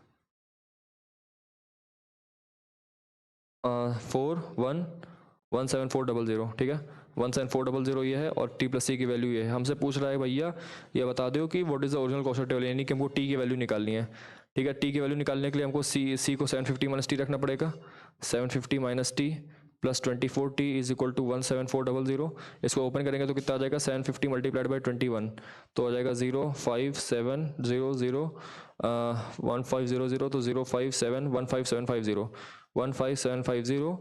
17400। ठीक है, 17400 ये है, और टी प्लस सी की वैल्यू ये है। हमसे पूछ रहा है भैया ये बता दो कि what is the original cost of table, यानी कि हमको टी की वैल्यू निकालनी है। ठीक है, टी की वैल्यू निकालने के लिए हमको सी को 750 माइनस टी रखना पड़ेगा। 750 minus T plus 24t is equal to 17400। इसको ओपन करेंगे तो कितना आ जाएगा? 750 मल्टीप्लाइड बाई 21, तो आ जाएगा 05700 1500, तो 057 15750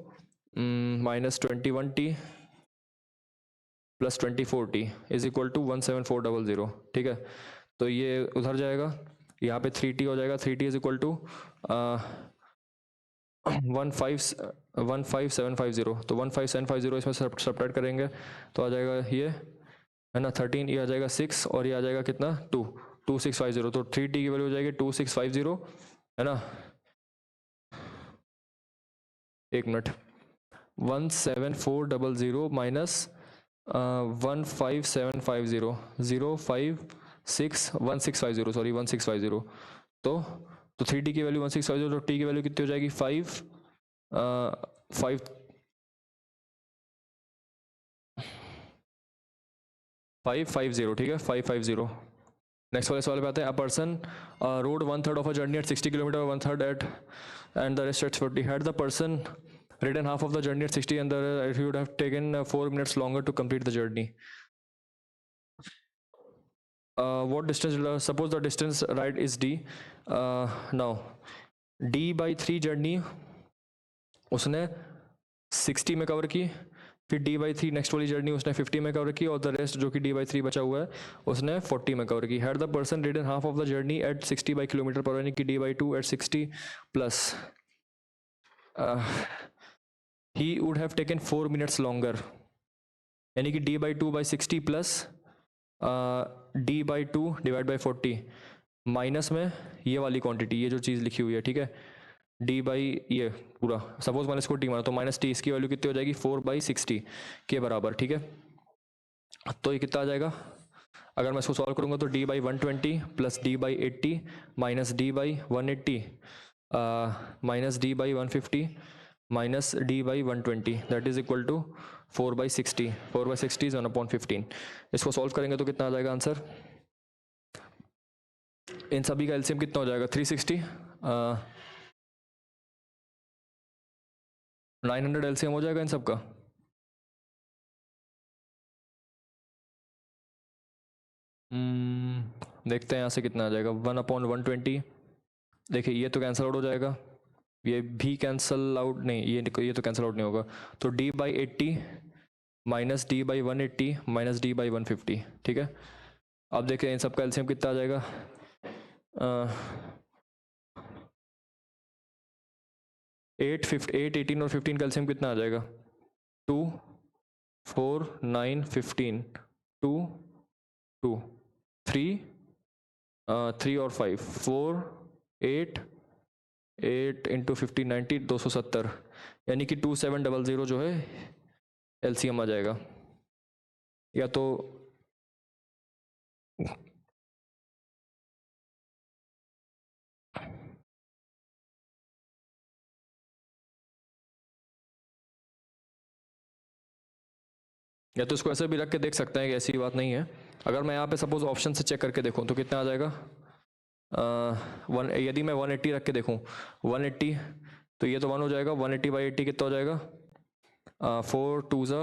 minus 21t plus 24t is equal to 17400। ठीक है, तो ये उधर जाएगा, यहाँ पे 3t हो जाएगा। 3t is equal to 15750। तो 15750 इसमें सब्ट्रैक्ट करेंगे तो आ जाएगा ये है ना 13, ये आ जाएगा 6, और ये आ जाएगा कितना? 2 2650। तो 3t की वैल्यू हो जाएगी 2650 है ना। एक मिनट, 17400 माइनस 15750 0561650, सॉरी 1650। तो 3t की वैल्यू 1650, तो t की वैल्यू कितनी हो जाएगी? 550। ठीक है, 550। नेक्स्ट वाले सवाल पे आते हैं। A person rode 1/3 of a journey at 60 kilometre, 1/3 at and the rest at 40। Had the person ridden half of the journey at 60 and he would have taken 4 minutes longer to complete the journey. What distance? Suppose the distance right is d. Now d/3 journey उसने 60 में cover की, फिर d/3 next वाली journey उसने 50 में cover की, और the rest जो कि d/3 बचा हुआ है उसने 40 में कवर की। Had the person ridden half of the journey at 60 by kilometre per, यानी कि d/2 at 60 plus he would have taken 4 minutes longer, यानी कि d/2/60 plus d/2 divide by 40 minus में ये वाली क्वांटिटी, ये जो चीज़ लिखी हुई है। ठीक है, ये पूरा, सपोज मैंने इसको टी माना, तो माइनस टी, इसकी वैल्यू कितनी हो जाएगी? 4/60 के बराबर। ठीक है, तो ये कितना आ जाएगा? अगर मैं इसको सॉल्व करूंगा तो d/120 plus d/80 minus d/180 minus d/150 minus d/120 that is equal to 4/60। 4/60 is 1/15। इसको सॉल्व करेंगे तो कितना आ जाएगा आंसर? इन सभी का एलसीएम कितना हो जाएगा? 360, 900 एलसीएम हो जाएगा इन सब का। देखते हैं यहाँ से कितना आ जाएगा, 1/120। देखिए ये तो कैंसिल आउट हो जाएगा, ये भी कैंसिल आउट नहीं, ये तो कैंसिल आउट नहीं होगा। तो d/80 minus d/180 minus d/150, ठीक है। अब देखें इन सब का एलसीएम कितना आ जाएगा, 8, 18 और 15 का एलसीएम कितना आ जाएगा, 2, 4, 9, 15, 2, 2, 3, 3 और 5, 4, 8, 8 इंटू 15, 90, 270, यानी कि 2700 जो है एलसीएम आ जाएगा। या तो इसको ऐसे भी रख के देख सकते हैं कि ऐसी बात नहीं है। अगर मैं यहाँ पे सपोज ऑप्शन से चेक करके देखूँ तो कितना आ जाएगा, यदि मैं 180 रख के देखूँ, 180 तो ये तो 1 हो जाएगा, 180/80 कितना हो जाएगा, 4 2 ज़ा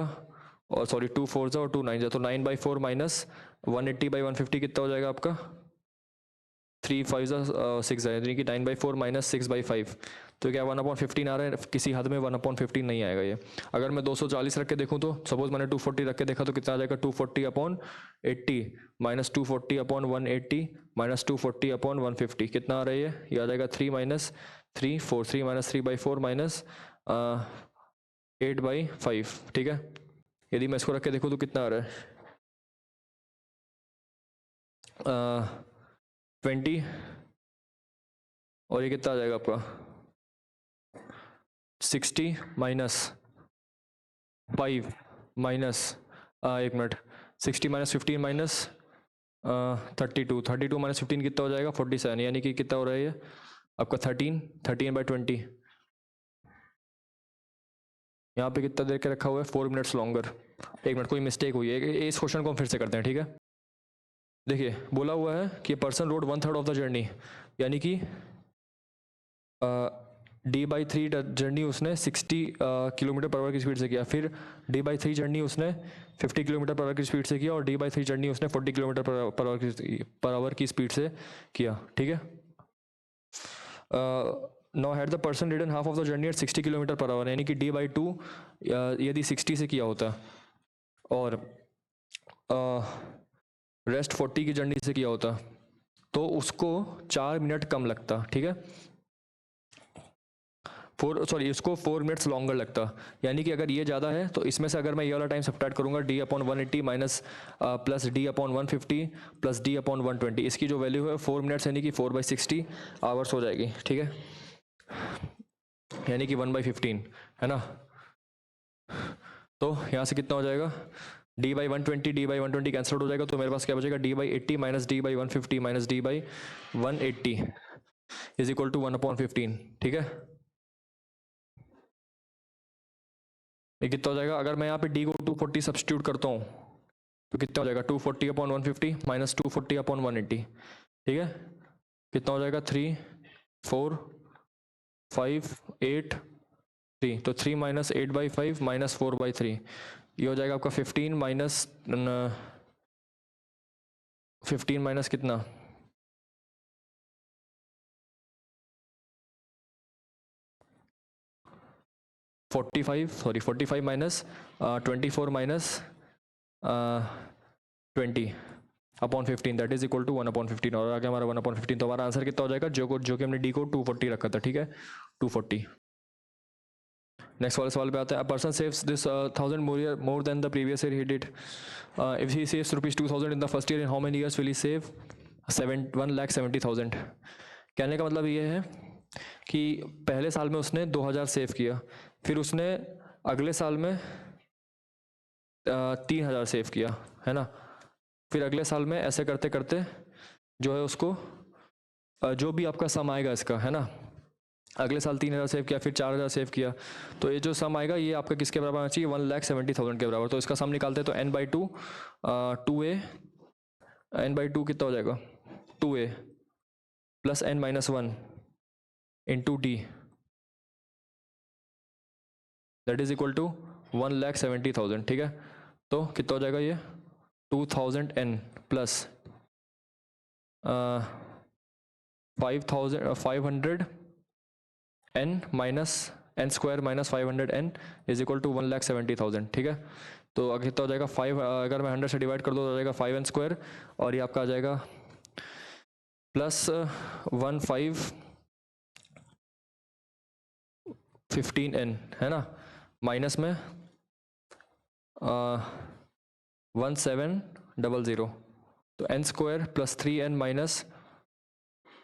और सॉरी 2 4 ज़ा और 2 9 ज़ा, तो 9/4 माइनस 180/150 कितना हो जाएगा आपका, 3 5 ज़ा 6 है, यानी कि 9/4 माइनस 6/5, तो क्या 1/15 आ रहा है, किसी हद में 1/15 नहीं आएगा ये। अगर मैं 240 रख के देखूँ तो सपोज मैंने 240 रख के देखा तो कितना आ जाएगा, 240/80 माइनस 240/180 माइनस 240/150 कितना आ रहा है ये आ जाएगा 3 माइनस 3 4, 3 माइनस 3/4 माइनस 8/5, ठीक है। यदि मैं इसको रख के देखूँ तो कितना आ रहा है, 20, और ये कितना आ जाएगा आपका 60 minus 5 minus 1 minute, 60 minus 15 minus 32 minus 15 कितना हो जाएगा, 47, यानी कि कितना हो रहा है ये आपका 13/20। यहाँ पे कितना देर के रखा हुआ है, 4 मिनट्स लॉन्गर। 1 मिनट, कोई मिस्टेक हुई है, इस क्वेश्चन को हम फिर से करते हैं, ठीक है। देखिए बोला हुआ है कि person rode 1/3 of the journey, यानी कि d/3 जर्नी उसने 60 किलोमीटर पर आवर की स्पीड से किया, फिर d/3 जर्नी उसने 50 किलोमीटर पर आवर की स्पीड से किया, और d/3 जर्नी उसने 40 किलोमीटर पर आवर की स्पीड से किया, ठीक है। Now had the person ridden half of the journey at 60 kilometre per our, यानी कि d/2 यदि 60 से किया होता और रेस्ट 40 की जर्नी से किया होता तो उसको 4 मिनट कम लगता, ठीक है। इसको 4 मिनट्स लॉन्गर लगता, यानी कि अगर ये ज़्यादा है तो इसमें से अगर मैं ये वाला टाइम सब्ट्रैक्ट करूँगा, d/180 minus plus d/150 plus d/120, इसकी जो वैल्यू है 4 मिनट्स यानी कि 4/60 आवर्स हो जाएगी, ठीक है, यानी कि 1/15, है ना। तो यहाँ से कितना हो जाएगा, d/120 कैंसिल आउट हो जाएगा, तो मेरे पास क्या बचेगा, d/80 minus d/150 minus d/180 is equal to 1/15, ठीक है। ये कितना हो जाएगा, अगर मैं यहाँ पे d को 240 सब्स्टिट्यूट करता हूँ तो कितना हो जाएगा, 240/150 माइनस 240/180, ठीक है। कितना हो जाएगा, 3 4 5 8 3, तो 3 माइनस 8/5 माइनस 4/3, ये हो जाएगा आपका 15 माइनस 15 माइनस कितना, 45 minus 24 minus 20/15, that is equal to 1/15, और आगे हमारा 1/15, तो हमारा आंसर कितना हो जाएगा, जो कि हमने डी को 240 रखा था, ठीक है, 240। नेक्स्ट वाले सवाल पे आते हैं, a person saves this 1000 more than the previous year he did, if he saves ₹2000 in the first year, in how many years will he save 1,70,000। कहने का मतलब ये है कि पहले साल में उसने 2000 सेव किया, फिर उसने अगले साल में 3000 सेव किया, है ना, फिर अगले साल में ऐसे करते करते जो है उसको जो भी आपका सम आएगा इसका, है ना, अगले साल 3000 सेव किया, फिर 4000 सेव किया, तो ये जो सम आएगा ये आपका किसके बराबर आना चाहिए, 1,70,000 के बराबर। तो इसका सम निकालते हैं, तो n/2 2a, n/2 कितना हो जाएगा, 2a plus n-1 into d, that is equal to 1,70,000, ठीक है। तो कितना हो जाएगा ये 2000n plus 500 n minus n square minus 500 n is equal to 1,70,000, ठीक है। तो अगर कितना हो जाएगा 5, अगर मैं 100 से डिवाइड कर दूँ तो हो जाएगा 5n स्क्वायर, और ये आपका आ जाएगा प्लस 15n, है ना, माइनस में 1700, तो n square plus 3n minus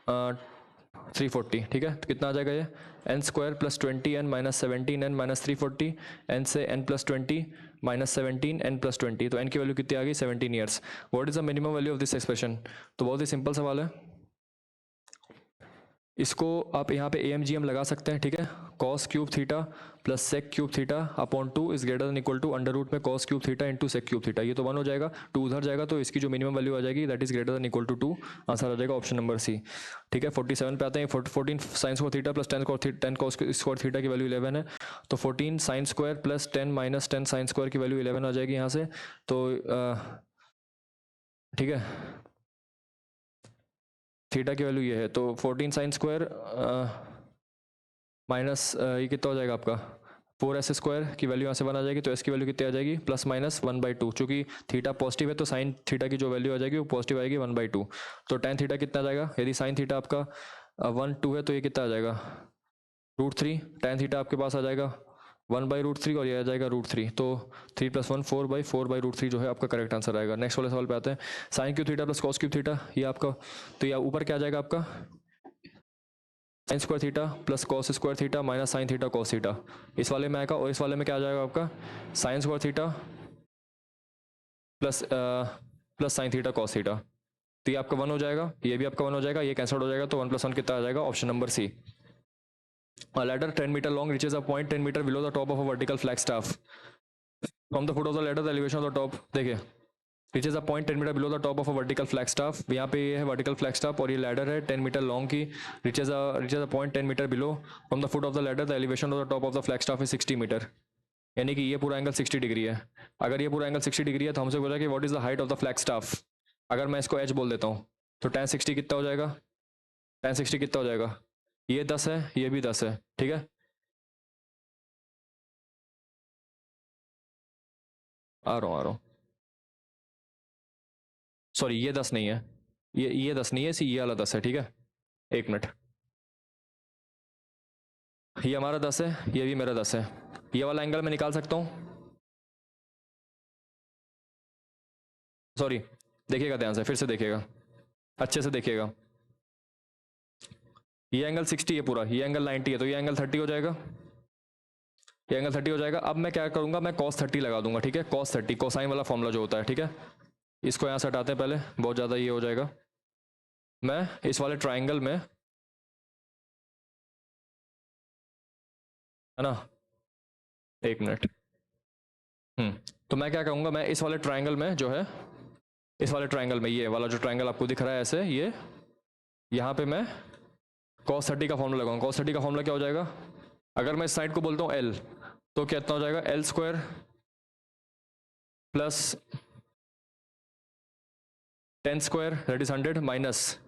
340, ठीक है। तो कितना आ जाएगा ये n square plus 20n minus 17n minus 340, n से n plus 20 minus 17 n plus 20, तो n की वैल्यू कितनी आ गई 17 years. What is the minimum value of this expression? तो बहुत ही सिंपल सवाल है, इसको आप यहाँ पे AMGM लगा सकते हैं, ठीक है। Cos cube theta plus sec cube theta upon 2 is greater than equal to under root में cos cube theta into sec cube theta, ये तो 1 हो जाएगा, 2 उधर जाएगा, तो इसकी जो मिनिमम वैल्यू आ जाएगी that is greater than equal to 2, answer आ जाएगा ऑप्शन नंबर सी, ठीक है। 47 पे आते हैं, 14 sign square theta plus 10 cos square theta की वैल्यू 11 है, तो 14 sign square plus 10 minus 10 sine square की वैल्यू 11 आ जाएगी यहाँ से, तो ठीक है, थीटा की वैल्यू ये है, तो 14 साइन स्क्वायर माइनस ये कितना हो जाएगा आपका 4s स्क्वायर की वैल्यू यहाँ से 1 आ जाएगी, तो s की वैल्यू कितनी आ जाएगी प्लस माइनस 1/2, चूंकि थीटा पॉजिटिव है तो साइन थीटा की जो वैल्यू आ जाएगी वो पॉजिटिव आएगी 1/2, तो tan थीटा कितना आ जाएगा, यदि साइन थीटा आपका 1/2 है तो ये कितना आ जाएगा √3, tan थीटा आपके पास आ जाएगा 1/√3 और ये आ जाएगा √3, तो 3 + 1 4/4/√3 जो है आपका करेक्ट आंसर आएगा। नेक्स्ट वाले सवाल पे आते हैं, sine cube theta plus cos cube theta, ये आपका, तो ये ऊपर क्या आ जाएगा आपका sign square theta plus cos square theta minus sine theta cos theta, इस वाले में आएगा, और इस वाले में क्या आ जाएगा आपका sign square theta plus sine theta cos theta, तो ये आपका 1 हो जाएगा, ये भी आपका 1 हो जाएगा, ये कैंसिल हो जाएगा, तो 1 + 1 कितना आ जाएगा option number C. A ladder 10 meter long reaches a point 10 meter below the top of a vertical flagstaff. From the foot of the ladder, the elevation of the top, देखिए reaches a point 10 meter below the top of a vertical flagstaff. यहाँ पे ये है vertical flagstaff और ये ladder है 10 meter long की, reaches a point 10 meter below. From the foot of the ladder, the elevation of the top of the flagstaff is 60 meter. यानी कि ये पूरा एंगल 60 डिग्री है। अगर ये पूरा एंगल 60 डिग्री है तो हमसे बोला कि what is the height of the Flagstaff. अगर मैं इसको h बोल देता हूँ तो tan 60 कितना हो जाएगा, tan 60 कितना हो जाएगा, ये 10 है, ये भी 10 है, ठीक है। आ रहा हूँ सॉरी, ये 10 नहीं है, ये 10 नहीं है, ये वाला 10 है, ठीक है। एक मिनट, ये हमारा 10 है, ये भी मेरा 10 है, ये वाला एंगल मैं निकाल सकता हूँ, सॉरी देखिएगा ध्यान से, फिर से देखिएगा, अच्छे से देखिएगा, ये एंगल 60 है पूरा, ये एंगल 90 है, तो ये एंगल 30 हो जाएगा, ये एंगल 30 हो जाएगा। अब मैं क्या करूंगा, मैं cos 30 लगा दूंगा, ठीक है, cos 30 कोसाइन वाला फॉर्मूला जो होता है, ठीक है। इसको यहाँ से हटाते हैं पहले, बहुत ज़्यादा ये हो जाएगा। मैं इस वाले ट्राइंगल में, है ना, एक मिनट, तो मैं क्या कहूँगा, मैं इस वाले ट्राइंगल में जो है, इस वाले ट्राइंगल में, ये वाला जो ट्राइंगल आपको दिख रहा है ऐसे, ये यहाँ पे मैं cos 30 का फॉर्मूला लगाऊंगा। cos 30 का फॉर्मूला क्या हो जाएगा, अगर मैं इस साइड को बोलता हूँ L, तो कितना हो जाएगा L square plus 10 square that is 100 minus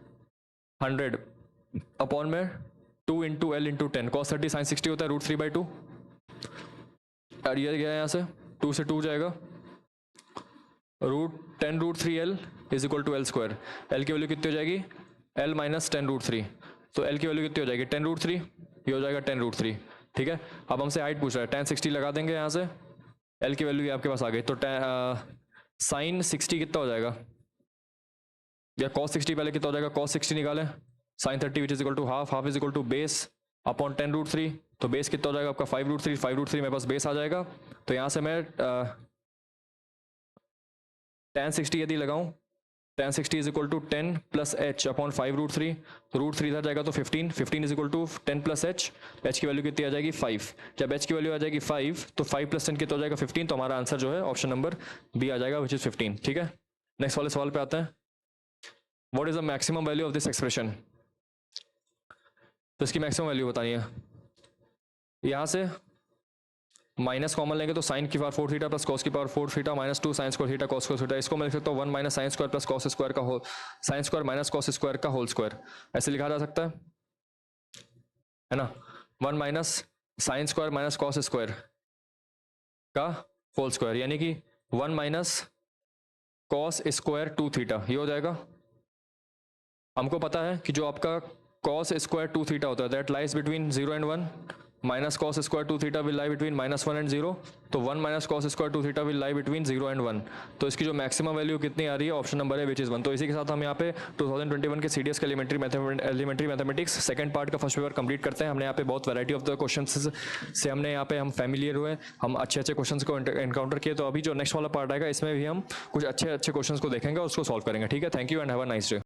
100 upon में 2 into L into 10, cos 30 sin 60 होता है √3/2, और ये गया यहाँ से 2 से 2 जाएगा, √10√3L is equal to L square. L की वैल्यू कितनी हो जाएगी, L माइनस 10√3, तो L की वैल्यू कितनी हो जाएगी 10√3, ये हो जाएगा 10√3, ठीक है। अब हमसे हाइट पूछ रहा है, tan 60 लगा देंगे यहाँ से, L की वैल्यू आपके पास आ गई, तो साइन 60 कितना हो जाएगा, या cos 60 पहले कितना हो जाएगा, cos 60 निकालें, sin 30 which is equal to half is equal to base upon 10√3, तो बेस कितना हो जाएगा आपका 5√3 मेरे पास बेस आ जाएगा। तो यहाँ से मैं tan 60 यदि लगाऊं, tan 60 is equal to 10 plus h upon 5√3, तो √3 इधर जाएगा तो 15 is equal to 10 plus h की वैल्यू कितनी आ जाएगी 5, जब h की वैल्यू आ जाएगी 5 तो 5 + 10 कितना हो जाएगा 15, तो हमारा आंसर जो है ऑप्शन नंबर बी आ जाएगा विच इज 15, ठीक है। नेक्स्ट वाले सवाल पे आते हैं, what is the maximum value of this expression, तो इसकी मैक्सिमम वैल्यू बतानी है। यहाँ से माइनस कॉमन लेंगे तो साइन की पावर 4 थीटा प्लस कॉस की power 4 theta minus 2 sine square theta cos square theta, इसको मैं लिख सकता हूँ 1 minus sine square plus cos square का whole sine square minus cos square का होल स्क्वायर, ऐसे लिखा जा सकता है ना। 1 minus sine square minus cos square का होल स्क्वायर, यानी कि 1 माइनस कॉस स्क्वायर 2 थीटा, ये हो जाएगा। हमको पता है कि जो आपका कॉस स्क्वायर 2 थीटा होता है that lies between 0 and 1, minus cos square 2 theta will lie between -1 and 0, तो 1 minus cos square 2 theta will lie between 0 and 1। तो इसकी जो मैक्सिमम वैल्यू कितनी आ रही है, ऑप्शन नंबर है विच इज 1। तो इसी के साथ हम यहाँ पे 2021 के सीडीएस के एलिमेंट्री मैथमेटिक्स सेकंड पार्ट का फर्स्ट पेपर कंप्लीट करते हैं। हमने यहाँ पे बहुत वैरायटी ऑफ द क्वेश्चन से हमने यहाँ पे हम फैमिलियर हुए, हम अच्छे अच्छे क्वेश्चन को एनकाउंटर किए। तो अभी जो नेक्स्ट वाला पार्ट आएगा इसमें भी हम कुछ अच्छे अच्छे क्वेश्चन को देखेंगे और उसको सॉल्व करेंगे। ठीक है, thank you and have a nice day.